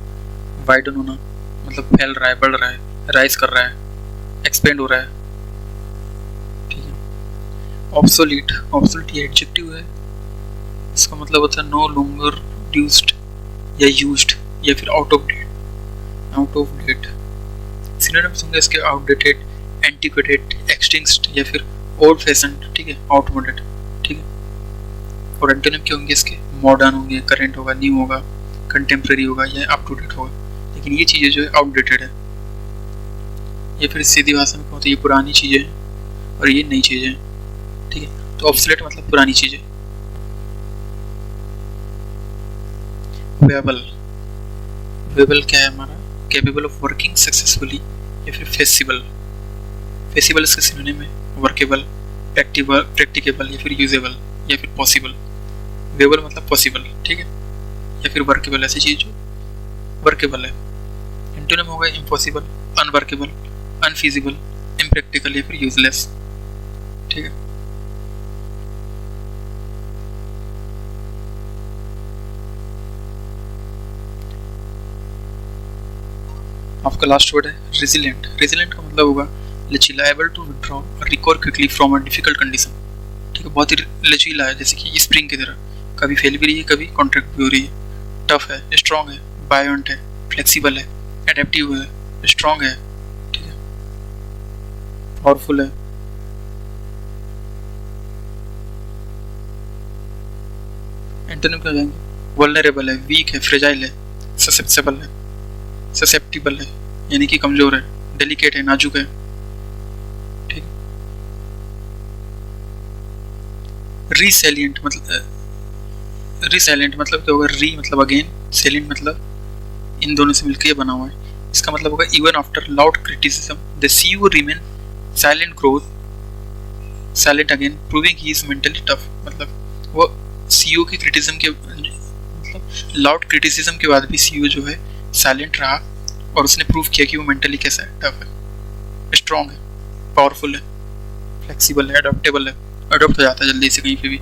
वाइडन होना, मतलब फैल रहा है, बढ़ रहा है, राइज कर रहा है, एक्सपेंड हो रहा है, ठीक है। ऑब्सोलीट। ऑब्सोलीट ये एडजेक्टिव है, इसका मतलब होता है नो लॉन्गर यूज्ड या यूज्ड या फिर out of date. Out of date synonyms होंगे इसके आउटडेटेड, एंटीक्वेटेड, एक्सटिंक्ट या फिर ओल्ड फैशन्ड, ठीक है, आउटमोडेड, ठीक है। और एंटोनिम क्या होंगे इसके? मॉडर्न होंगे, करेंट होगा, न्यू होगा, कंटेम्प्रेरी होगा या अप टू डेट होगा। लेकिन ये चीज़ें जो है आउटडेटेड है, या फिर सीधी भाषा में कहते हैं ये पुरानी चीज़ें हैं और ये नई चीज़ें हैं, ठीक है। तो ऑब्सोलेट मतलब पुरानी चीज़ें। वेबल। वेबल क्या है हमारा? कैपेबल ऑफ वर्किंग सक्सेसफुली या फिर फेसिबल। फेसिबल इसके सिनोनिम है वर्केबल, प्रैक्टिकेबल या फिर यूजेबल या फिर पॉसिबल। वेबल मतलब पॉसिबल, ठीक है, या फिर वर्केबल, ऐसी चीज जो वर्केबल है। एंटोनिम होगा इम्पॉसिबल, अनवर्केबल, अनफीजिबल, इम्प्रैक्टिकल या फिर यूजलेस, ठीक है। आपका लास्ट वर्ड है रेजिलिएंट। रेजिलिएंट का मतलब होगा लचीला, एबल टू विथड्रॉ और recover quickly from a difficult condition, ठीक है, बहुत ही लचीला है, जैसे कि स्प्रिंग की तरह, कभी फैल भी रही है, कभी कॉन्ट्रैक्ट भी हो रही है। टफ है, स्ट्रॉन्ग है, बायोंट है, फ्लेक्सिबल है, एडेप्टिव है, स्ट्रॉन्ग है, ठीक है, पावरफुल है। एंटोनिम क्या जाएंगे? वल्नरेबल है, वीक है, फ्रेजाइल है, ससेप्टेबल है, ससेप्टिबल है यानी कि कमजोर है, डेलिकेट है, नाजुक है, ठीक। रिसेलिएंट मतलब क्या होगा? री मतलब अगेन, सेलिएंट मतलब इन दोनों से मिलकर ये बना हुआ है। इसका मतलब होगा even after loud criticism the CEO remain silent, growth silent again, proving he is mentally tough. मतलब वो सीईओ की क्रिटिसिज्म के मतलब लाउड क्रिटिसिज्म के बाद भी सीईओ जो है साइलेंट रहा और उसने प्रूव किया कि वो मेंटली कैसा है, टफ है, स्ट्रॉन्ग है, पावरफुल है, फ्लेक्सिबल है, अडॉप्टेबल है, अडॉप्ट हो जाता है जल्दी से कहीं पे भी।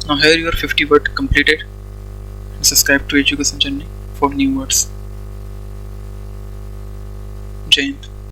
Now here your 50 word completed and subscribe to Education Journey for new words. Jai Hind.